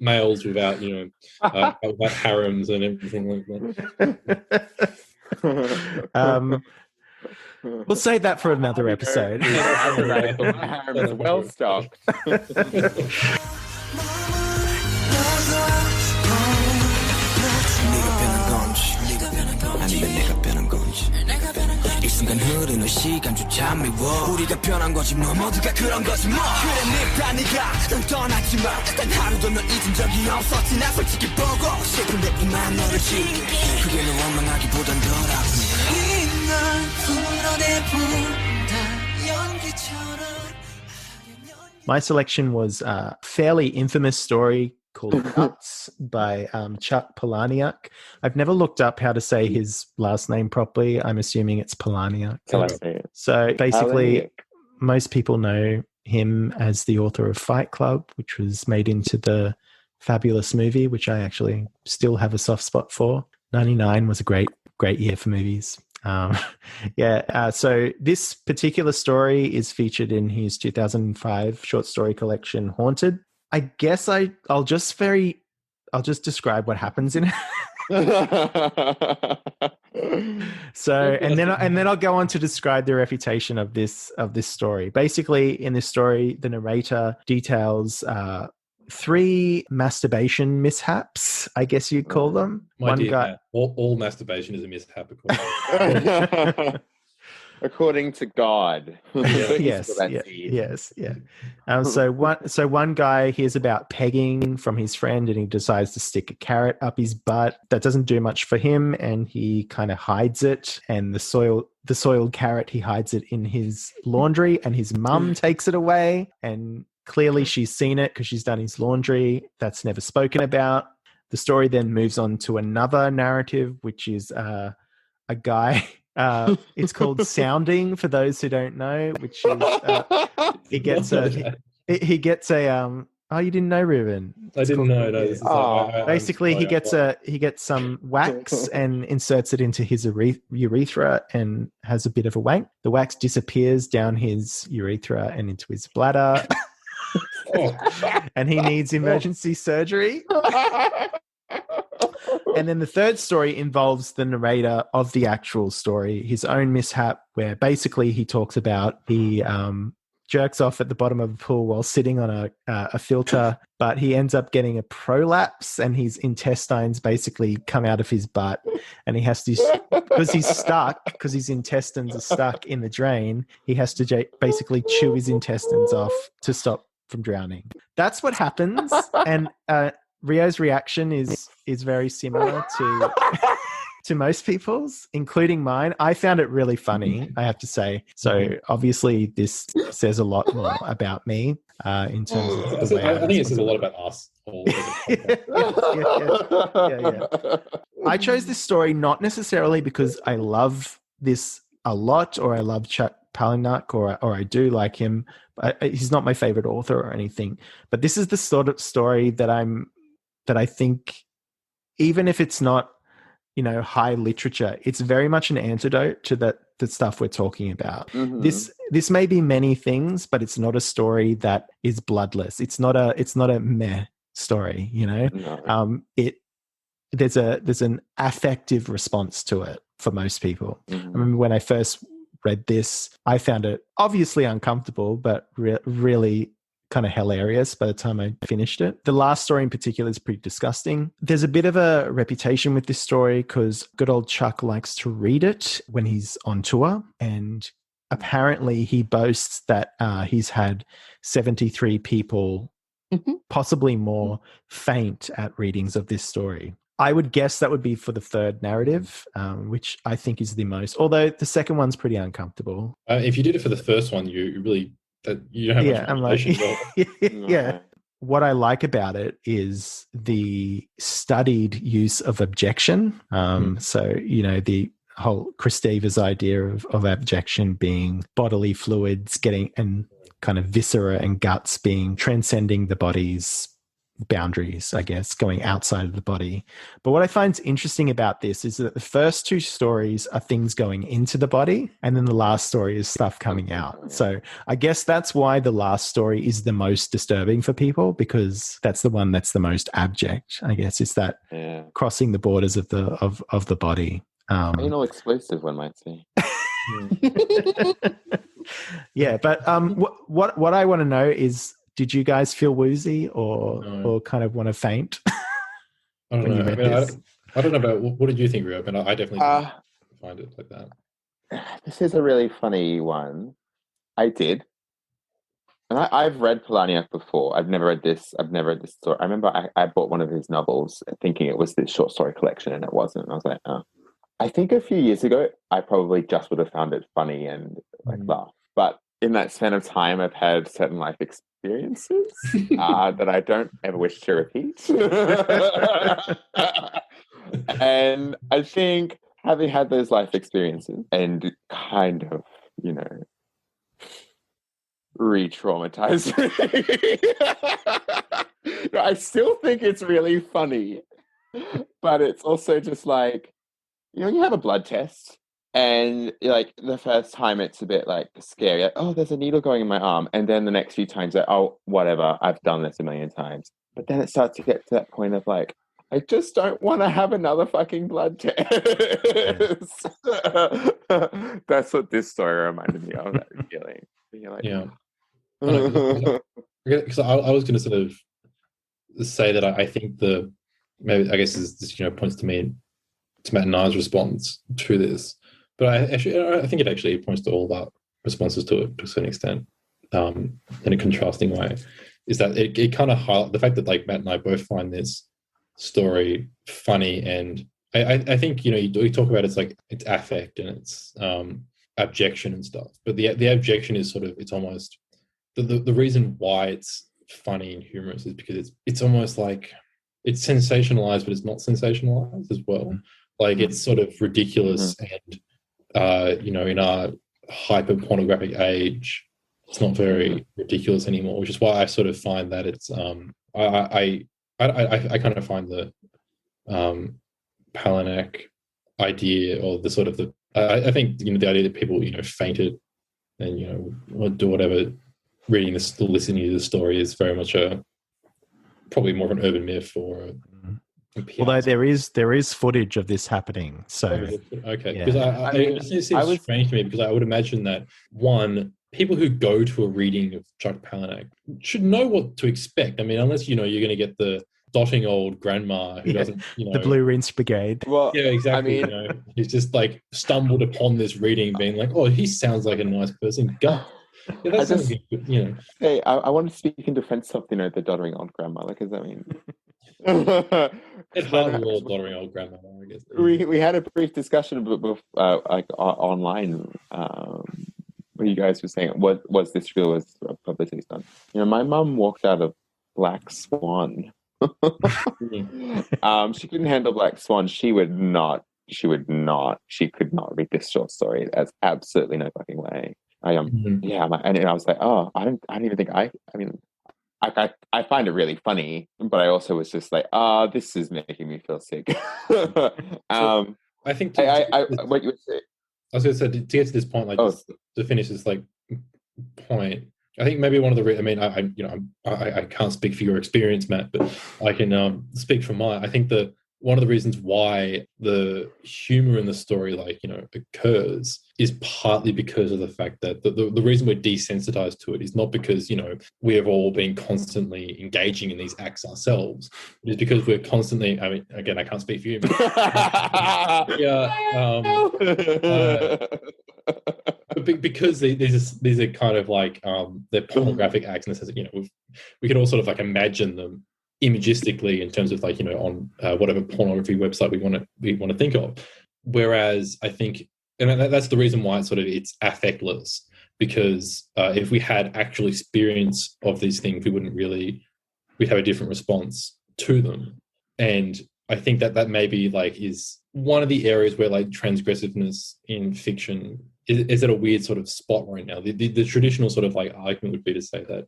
Males without without harems and everything like that. We'll save that for another episode. Well stocked. 이 순간 흐르는 시간조차 미워 우리가 변한 거지 뭐 모두가 그런 거지 뭐 그래 네 네가 넌 떠났지 마 단 하루도 널 잊은 적이 없었지 나 솔직히 보고 싶은데 이만 너를 지울게 그게 너 원망하기보단 덜 아프니까 이날 풀어내본다 연기처럼. My selection was a fairly infamous story called Guts by Chuck Palahniuk. I've never looked up how to say his last name properly. I'm assuming it's Palahniuk. So basically, most people know him as the author of Fight Club, which was made into the fabulous movie, which I actually still have a soft spot for. 99 was a great year for movies. So this particular story is featured in his 2005 short story collection, Haunted. I guess I'll just describe what happens in it. So, and then I'll go on to describe the reputation of this story. Basically, in this story, the narrator details 3 masturbation mishaps, I guess you'd call them. One guy, all masturbation is a mishap, according to God. Yes. So one guy hears about pegging from his friend, and he decides to stick a carrot up his butt. That doesn't do much for him, and he kind of hides it. And the soiled carrot, he hides it in his laundry, and his mum takes it away. And clearly, she's seen it because she's done his laundry. That's never spoken about. The story then moves on to another narrative, which is a guy. It's called Sounding, for those who don't know, which is he gets a oh, you didn't know, Reuben? I didn't know. No, basically, he gets some wax and inserts it into his urethra and has a bit of a wank. The wax disappears down his urethra and into his bladder, and he needs emergency surgery. And then the third story involves the narrator of the actual story, his own mishap, where basically he talks about he jerks off at the bottom of a pool while sitting on a filter, but he ends up getting a prolapse, and his intestines basically come out of his butt, and he has to, because his intestines are stuck in the drain, he has to basically chew his intestines off to stop from drowning. That's what happens, and Rio's reaction is very similar to most people's, including mine. I found it really funny, I have to say. So obviously this says a lot more about me in terms of the way I think it says a lot about us. I chose this story not necessarily because I love this a lot, or I love Chuck Palahniuk, or I do like him. He's not my favorite author or anything, but this is the sort of story that I think, even if it's not, high literature, it's very much an antidote to the stuff we're talking about. Mm-hmm. This may be many things, but it's not a story that is bloodless. It's not a meh story, No. There's an affective response to it. for most people. Mhm. I remember when I first read this, I found it obviously uncomfortable, but really kind of hilarious by the time I finished it. The last story in particular is pretty disgusting. There's a bit of a reputation with this story because good old Chuck likes to read it when he's on tour, and apparently he boasts that he's had 73 people, possibly more, faint at readings of this story. I would guess that would be for the third narrative, which I think is the most, although the second one's pretty uncomfortable. If you did it for the first one, you really, you don't have much imagination. Yeah. What I like about it is the studied use of objection. So, the whole Kristeva's idea of abjection being bodily fluids getting, and kind of viscera and guts being transcending the body's boundaries, I guess, going outside of the body. But what I find interesting about this is that the first two stories are things going into the body, and then the last story is stuff coming out. So I guess that's why the last story is the most disturbing for people, because that's the one that's the most abject, I guess. It's that crossing the borders of the body. Anal explosive, one might say. Yeah, but what I want to know is, did you guys feel woozy or kind of want to faint? I don't know. I don't know about, what did you think, Reuben? I definitely find it like that. This is a really funny one. I did. And I've read Palahniuk before. I've never read this story. I remember I bought one of his novels thinking it was this short story collection, and it wasn't. And I was like, oh. I think a few years ago, I probably just would have found it funny and laugh. But in that span of time, I've had certain life experiences that I don't ever wish to repeat. And I think having had those life experiences and kind of, re-traumatized me, I still think it's really funny. But it's also just like, you have a blood test. And like the first time it's a bit like scary, like, oh, there's a needle going in my arm. And then the next few times, like, oh, whatever, I've done this a million times. But then it starts to get to that point of like, I just don't want to have another fucking blood test. That's what this story reminded me of, that feeling. You're like, because I was going to sort of say that I think maybe I guess this points to me, to Matt and I's response to this. But I think it actually points to all of our responses to it to a certain extent, in a contrasting way. Is that it kind of highlights the fact that like Matt and I both find this story funny, and I think you talk about it's affect and it's abjection and stuff, but the abjection is sort of, it's almost the reason why it's funny and humorous is because it's almost like it's sensationalized, but it's not sensationalized as well. Like it's sort of ridiculous and in our hyper pornographic age, it's not very ridiculous anymore, which is why I sort of find that it's I kind of find the Palahniuk idea, or the sort of I think the idea that people fainted and do whatever reading this, listening to the story, is very much probably more of an urban myth or although there is footage of this happening. So okay, because it seems strange to me, because I would imagine that people who go to a reading of Chuck Palahniuk should know what to expect. I mean, unless you're going to get the dotting old grandma who doesn't, the Blue Rinse Brigade. Well, yeah, exactly. I mean, he's just like stumbled upon this reading, being like, "Oh, he sounds like a nice person." Yeah, that's Hey, I want to speak in defense of the doddering old grandma. Like, does that mean? It's hard to old doddering old grandma, I guess. We had a brief discussion online. Where you guys were saying, was this real? Was publicity stunt? My mum walked out of Black Swan. She couldn't handle Black Swan. She could not read this short story. That's absolutely no fucking way. And I was like, oh, I don't even think I find it really funny, but I also was just like, this is making me feel sick. I think what you would say. I was going to say, to get to this point, to finish this point, I think maybe one of the I can't speak for your experience, Matt, but I can speak from mine. I think the one of the reasons why the humor in the story, like, you know, occurs is partly because of the fact that the reason we're desensitized to it is not because, you know, we have all been constantly engaging in these acts ourselves. It is because we're constantly, I mean, again, I can't speak for you. Because these are kind of like they're pornographic acts, and you know, we can all sort of like imagine them imagistically in terms of, like, you know, on whatever pornography website we want to think of. Whereas I think, and that's the reason why it's affectless, because if we had actual experience of these things, we'd have a different response to them. And I think that maybe like is one of the areas where like transgressiveness in fiction is at a weird sort of spot right now. The traditional sort of like argument would be to say that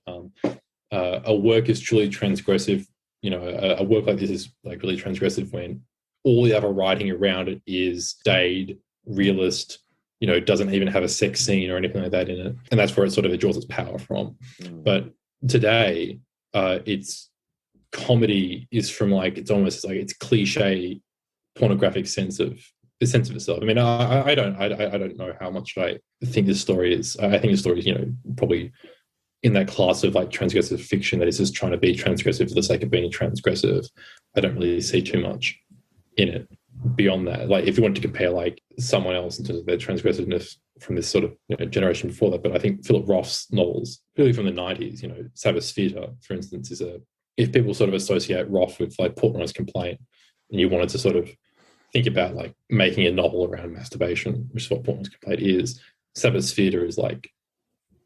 a work is truly transgressive. You know, a work like this is like really transgressive when all the other writing around it is staid, realist, you know, doesn't even have a sex scene or anything like that in it. And that's where it draws its power from. But today, it's comedy is from like, it's almost like it's cliche pornographic sense of itself. I mean, I don't know how much I think this story is. I think the story is, you know, probably in that class of like transgressive fiction that is just trying to be transgressive for the sake of being transgressive. I don't really see too much in it beyond that. Like, if you want to compare like someone else in terms of their transgressiveness from this sort of, you know, generation before that, but I think Philip Roth's novels, really from the 90s, you know, Sabbath Theatre, for instance, if people sort of associate Roth with like Portnoy's Complaint, and you wanted to sort of think about like making a novel around masturbation, which is what Portnoy's Complaint is, Sabbath Theatre is like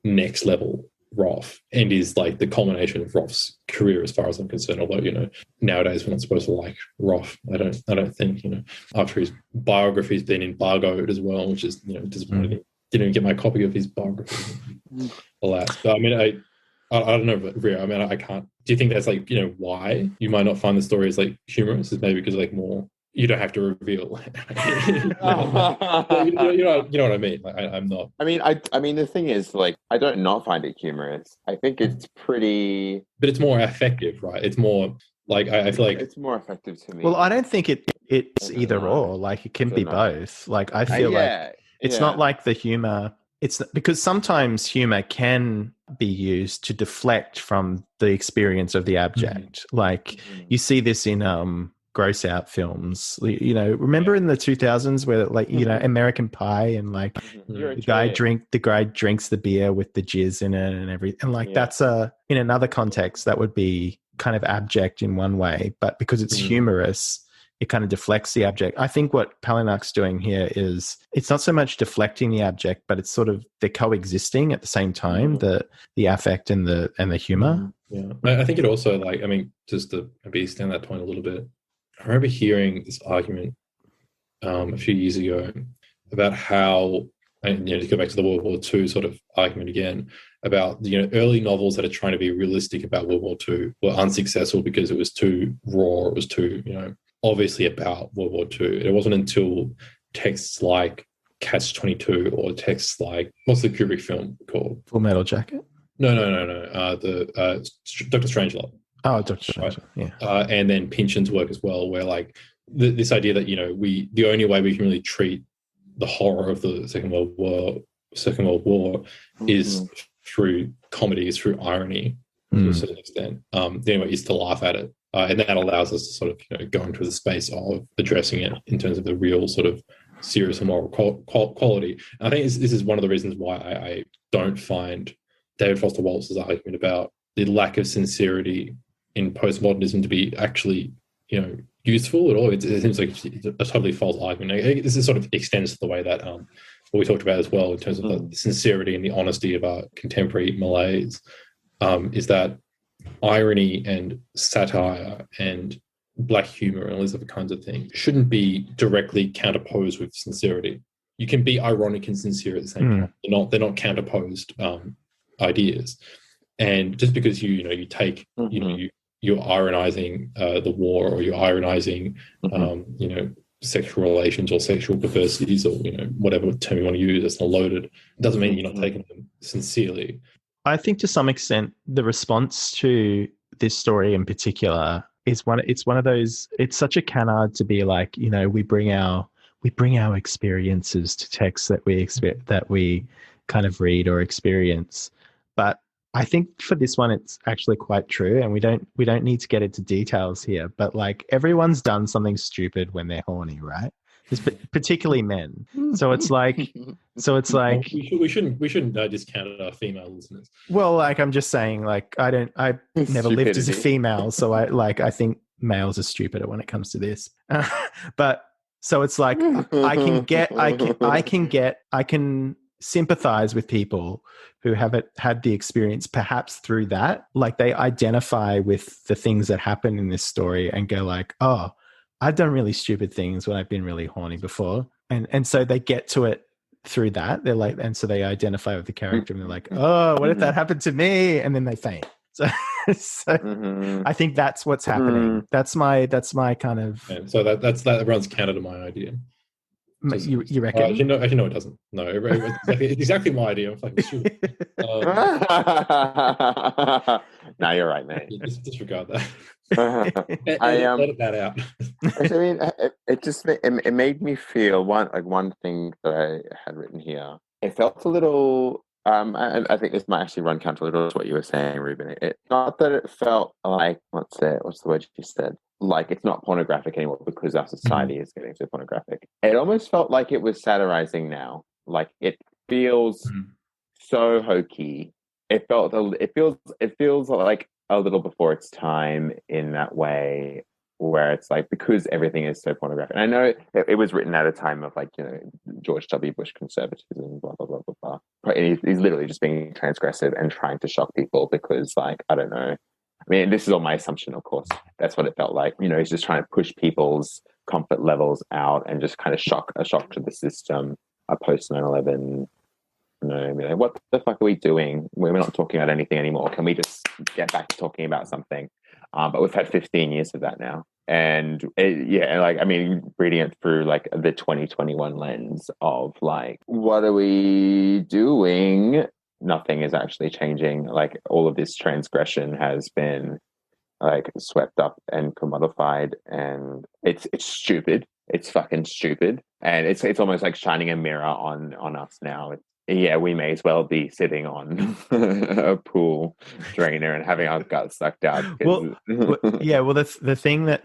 next level Roth, and is like the culmination of Roth's career as far as I'm concerned. Although, you know, nowadays we're not supposed to like Roth. I don't think, you know, after his biography's been embargoed as well, which is, you know, disappointing. Didn't even get my copy of his biography. Alas. But I mean, I don't know, Ria. I mean, I can't. Do you think that's like, you know, why you might not find the story as like humorous? Is maybe because like more, you don't have to reveal. you know what I mean? Like, I'm not. I mean, the thing is, like, I don't not find it humorous. I think it's pretty. But it's more effective, right? It's more like I feel like it's more effective to me. Well, I don't think it's either or. Like, it can be both. Like, I feel like it's not like the humor. It's because sometimes humor can be used to deflect from the experience of the abject. Like, you see this in gross out films, you know, remember in the 2000s where, like, you know, American Pie, and like the guy drinks the beer with the jizz in it and everything, and like that's in another context that would be kind of abject in one way, but because it's humorous, it kind of deflects the abject. I think what Palahniuk's doing here is it's not so much deflecting the abject, but it's sort of they're coexisting at the same time, the affect and the humor. I think it also, like, I mean, just to maybe extend that point a little bit, I remember hearing this argument a few years ago about how, and, you know, to go back to the World War II sort of argument again, about, you know, early novels that are trying to be realistic about World War II were unsuccessful because it was too raw, it was too, you know, obviously about World War II. It wasn't until texts like Catch-22 or texts like, what's the Kubrick film called? Full Metal Jacket? No. The Dr. Strangelove. Oh, Dr. Strangelove, yeah. And then Pynchon's work as well, where like this idea that, you know, the only way we can really treat the horror of the Second World War is through comedy, is through irony to a certain extent. The only way is to laugh at it. And that allows us to sort of, you know, go into the space of addressing it in terms of the real sort of serious and moral quality. And I think this is one of the reasons why I don't find David Foster Wallace's argument about the lack of sincerity in postmodernism to be actually, you know, useful at all. It seems like it's a totally false argument. This is sort of extends to the way that what we talked about as well in terms of the sincerity and the honesty of our contemporary malaise, is that irony and satire and black humor and all these other kinds of things shouldn't be directly counterposed with sincerity. You can be ironic and sincere at the same time. They're not counterposed ideas. And just because you take you're ironizing the war, or you're ironizing sexual relations or sexual perversities, or whatever term you want to use that's not loaded, doesn't mean you're not taking them sincerely. I think to some extent the response to this story in particular it's one of those. It's such a canard to be like, we bring our experiences to text that we kind of read or experience. But I think for this one, it's actually quite true, and we don't need to get into details here. But like, everyone's done something stupid when they're horny, right? Particularly men. So it's like we shouldn't discount our female listeners. Well, like, I'm just saying, like, I never lived as a female, so I think males are stupider when it comes to this. But so it's like, I can sympathize with people who haven't had the experience perhaps through that. Like, they identify with the things that happen in this story and go like, oh, I've done really stupid things when I've been really horny before. And so they get to it through that. They're like, and so they identify with the character and they're like, oh, what if that happened to me? And then they faint. So I think that's what's happening. That's my kind of. And so that runs counter to my idea. You reckon? Actually, no, it doesn't. No, it's exactly my idea. I'm like, sure. No, you're right, mate. Disregard that. Edit that out. I mean, it made me feel one thing that I had written here. It felt a little. I think this might actually run counter a little to what you were saying, Reuben. Not that it felt like what's the word you said? Like, it's not pornographic anymore because our society is getting so pornographic. It almost felt like it was satirizing now. Like, it feels so hokey. It feels like a little before its time in that way, where it's like, because everything is so pornographic. And I know it was written at a time of, like, George W. Bush conservatism, blah blah blah blah blah. But he's literally just being transgressive and trying to shock people because, like, I don't know. I mean, this is all my assumption, of course. That's what it felt like. He's just trying to push people's comfort levels out and just kind of a shock to the system. A post 9/11. Like, what the fuck are we doing? We're not talking about anything anymore. Can we just get back to talking about something? But we've had 15 years of that now. And reading it through like the 2021 lens of like, what are we doing? Nothing is actually changing. Like, all of this transgression has been like swept up and commodified, and it's stupid. It's fucking stupid, and it's almost like shining a mirror on us now. We may as well be sitting on a pool drainer and having our guts sucked out. Well, the thing that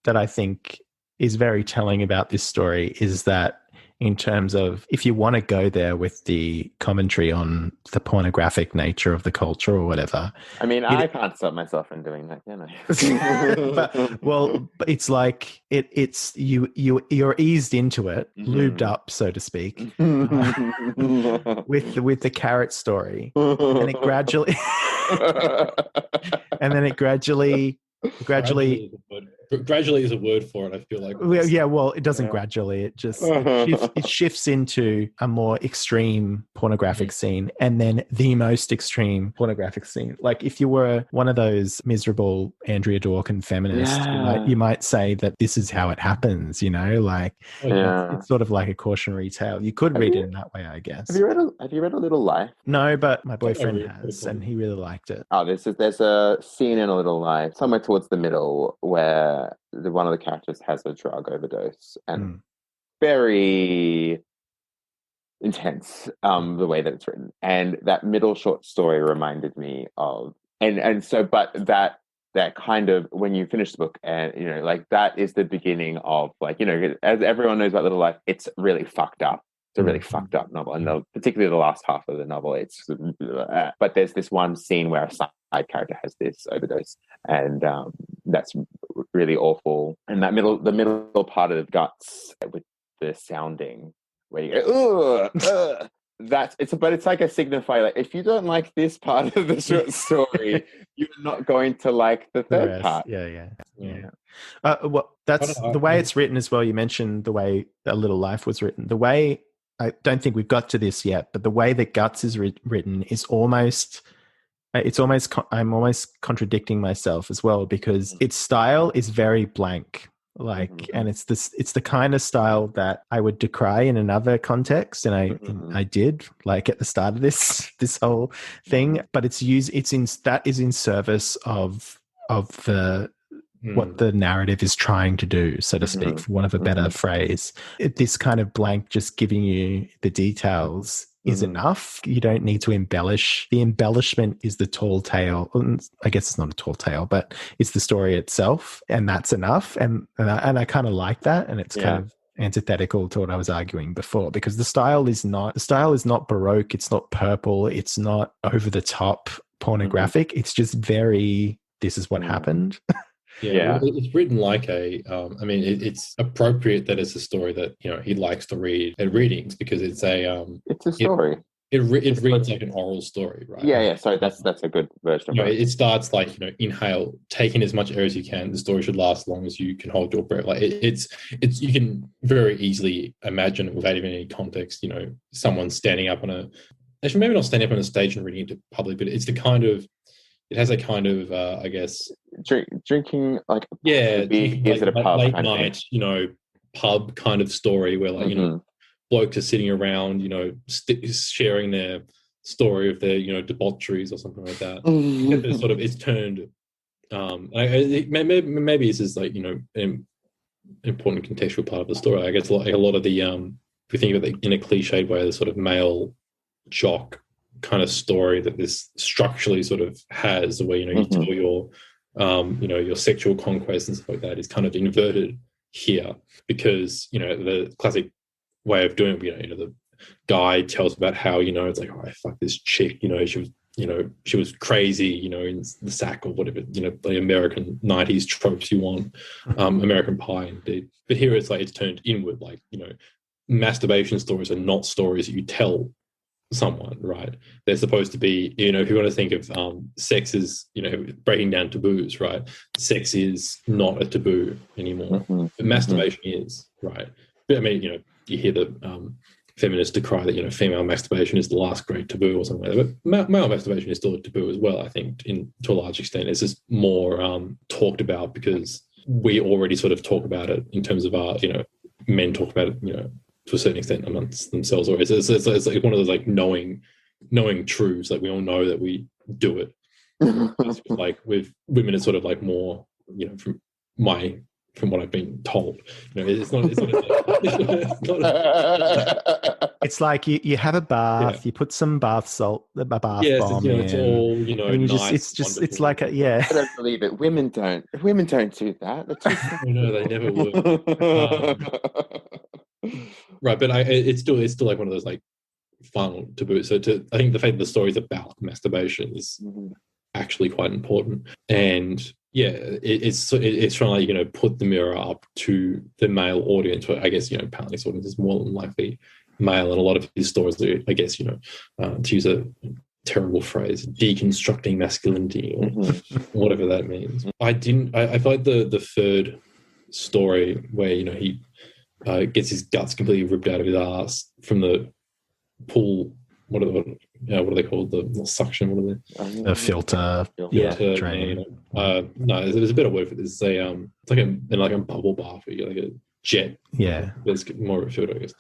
I think is very telling about this story is that, in terms of, if you want to go there with the commentary on the pornographic nature of the culture or whatever. I mean, I can't stop myself from doing that, can I? but it's like you're eased into it, lubed up, so to speak, with the carrot story, and it gradually, gradually is a word for it, I feel like. Well, it doesn't gradually. It just it shifts into a more extreme pornographic scene, and then the most extreme pornographic scene. Like, if you were one of those miserable Andrea Dworkin feminists, you might say that this is how it happens. It's sort of like a cautionary tale. You could read it in that way, I guess. Have you read A Little Life? No, but my boyfriend has, and he really liked it. Oh, there's a scene in A Little Life somewhere towards the middle where one of the characters has a drug overdose, and very intense the way that it's written. And that middle short story reminded me of but that kind of, when you finish the book, and like, that is the beginning of, like, as everyone knows about Little Life, it's really fucked up. It's a really fucked up novel, and particularly the last half of the novel, it's but there's this one scene where a side character has this overdose, and that's really awful. And the middle part of the guts with the sounding, where you go, it's like a signifier. Like, if you don't like this part of the short story, you're not going to like the third part. Yeah. Well, that's the way it's written as well. You mentioned the way A Little Life was written. The way, I don't think we've got to this yet, but the way that Guts is written is almost. I'm almost contradicting myself as well, because its style is very blank. And it's the kind of style that I would decry in another context, and I did, like, at the start of this whole thing. But that is in service of of the what the narrative is trying to do, so to speak, for want of a better phrase. This kind of blank just giving you the details is enough. You don't need to embellish. The embellishment is the tall tale. I guess it's not a tall tale, but it's the story itself, and that's enough. And I kind of like that, and it's kind of antithetical to what I was arguing before, because the style is not Baroque, it's not purple, it's not over the top pornographic. It's just very, this is what happened. Yeah. Well, it's written like it's appropriate that it's a story that, you know, he likes to read at readings, because it's a story. It reads like an oral story, right? Yeah. So that's a good version of it. It starts like, you know, inhale, take in as much air as you can. The story should last as long as you can hold your breath. Like it's you can very easily imagine it without even any context. You know, someone standing up actually maybe not standing up on a stage and reading it to public, but it's it has a kind of, I guess, drinking like beers at a pub, late kind of night, you know, pub kind of story where like you know, blokes are sitting around, you know, sharing their story of their, you know, debaucheries or something like that. It's sort of, it's turned. Maybe this is like, you know, an important contextual part of the story. I guess like a lot of the if you think of it in a cliched way, the sort of male jock kind of story that this structurally sort of has, where, you know, you tell your you know, your sexual conquest and stuff like that, is kind of inverted here, because, you know, the classic way of doing it, you know, the guy tells about how, you know, it's like, oh, I fucked this chick, you know, she was crazy, you know, in the sack or whatever, you know, the American 90s tropes you want, American Pie indeed. But here it's like, it's turned inward, like, you know, masturbation stories are not stories that you tell someone, right? They're supposed to be, you know, if you want to think of sex as, you know, breaking down taboos, right? Sex is not a taboo anymore, but masturbation is, right? But I mean, you know, you hear the feminists decry that, you know, female masturbation is the last great taboo or something like that, but male masturbation is still a taboo as well, I think, to a large extent. It's just more talked about because we already sort of talk about it in terms of our, you know, men talk about it, you know, to a certain extent amongst themselves, or it's like one of those like knowing truths, like we all know that we do it. Like with women, it's sort of like more, you know, from what I've been told, you know, it's not it's like you have a bath, you put some bath salt, a bath bomb you know, in, it's all, you know, and you nice, it's like a, yeah. I don't believe it. Women don't do that. No, they never would. Right, but it's still like one of those like final taboos. So I think the fact that the story is about masturbation is actually quite important. And yeah, it's trying to, like, you know, put the mirror up to the male audience. But I guess, you know, Palahniuk's audience is more than likely male, and a lot of his stories are, I guess, you know, to use a terrible phrase, deconstructing masculinity or whatever that means. I feel like the third story where, you know, he gets his guts completely ripped out of his ass from the pool. What are they called? The suction. What are they? The filter. Drain. No, there's a better word for this. It's it's like a bubble bath where you get like a jet. Yeah. There's more of a filter, I guess.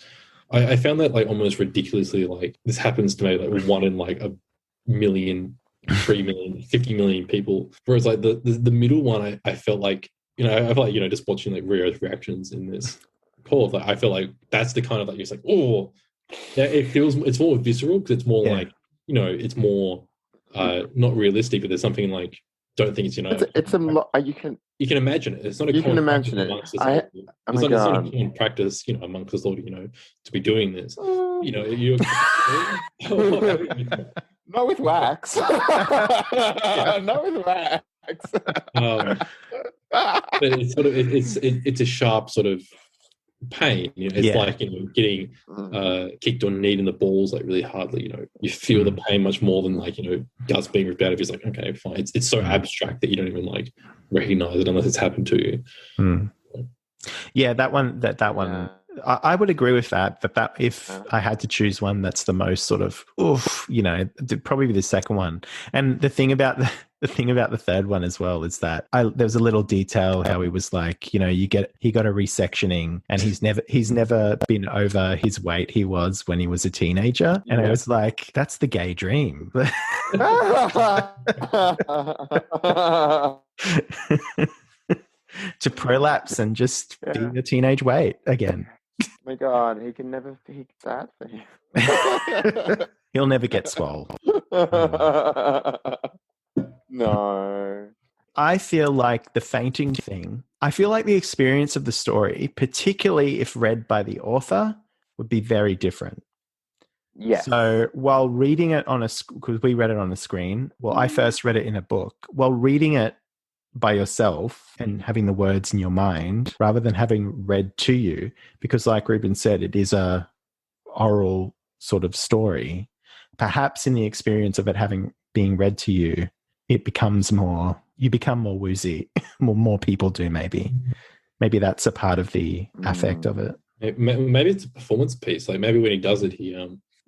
I found that like almost ridiculously, like, this happens to me like one in like a million, 3 million, 50 million people. Whereas like the middle one, I felt like, you know, I felt like, you know, just watching like Rio's reactions in this call, like, I feel like that's the kind of like, you're just like, oh, yeah, it's more visceral, because it's more like, you know, it's more not realistic, but there's something like, don't think it's, you know, it's a lot. You can imagine it. It's not a you can imagine it. It's not a common practice, you know, amongst us all, you know, to be doing this. You know, you're not with wax. Not with wax. But it's sort of it's a sharp sort of pain, you know. It's like, you know, getting kicked or kneed in the balls like really hardly, you know. You feel the pain much more than like, you know, guts being ripped out of you. It's like, okay, fine. It's so abstract that you don't even like recognize it unless it's happened to you. Yeah, that one. I would agree with that. That if I had to choose one, that's the most sort of, you know, it'd probably be the second one. And the thing about The thing about the third one as well is that there's a little detail how he was like, he got a resectioning and he's never been over his weight he was when he was a teenager. And I was like, that's the gay dream. To prolapse and just be the teenage weight again. Oh my God, he can never be that thing. He'll never get swole. No. I feel like the fainting thing, I feel like the experience of the story, particularly if read by the author, would be very different. Yes. So while reading it because we read it on a screen, I first read it in a book. While reading it by yourself and having the words in your mind, rather than having read to you, because like Reuben said, it is a oral sort of story, perhaps in the experience of it being read to you, you become more woozy. more people do, maybe maybe that's a part of the affect of it. Maybe it's a performance piece. Like maybe when he does it, he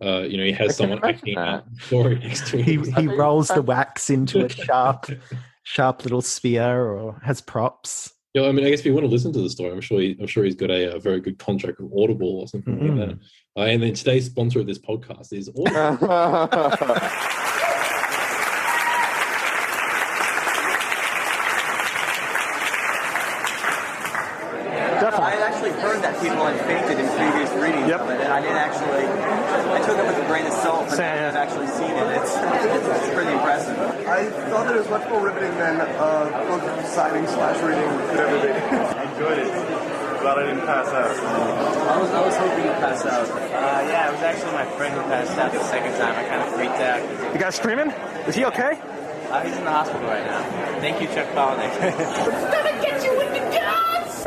has someone acting out the story next to him. He rolls the wax into a sharp little spear, or has props. Yeah, I mean, I guess if you want to listen to the story, I'm sure he's got a very good contract with Audible or something like that. And then today's sponsor of this podcast is Audible. I had actually heard that people had fainted in previous readings of it, and I took it with a grain of salt, but I've actually seen it. It's pretty impressive. I thought that it was much more riveting than book signing/reading could ever be. I enjoyed it. Glad I didn't pass out. I was hoping to pass out. Yeah, it was actually my friend who passed out the second time. I kind of freaked out. You guys screaming? Is he okay? He's in the hospital right now. Thank you, Chuck Palahniuk. We're gonna get you in the guts!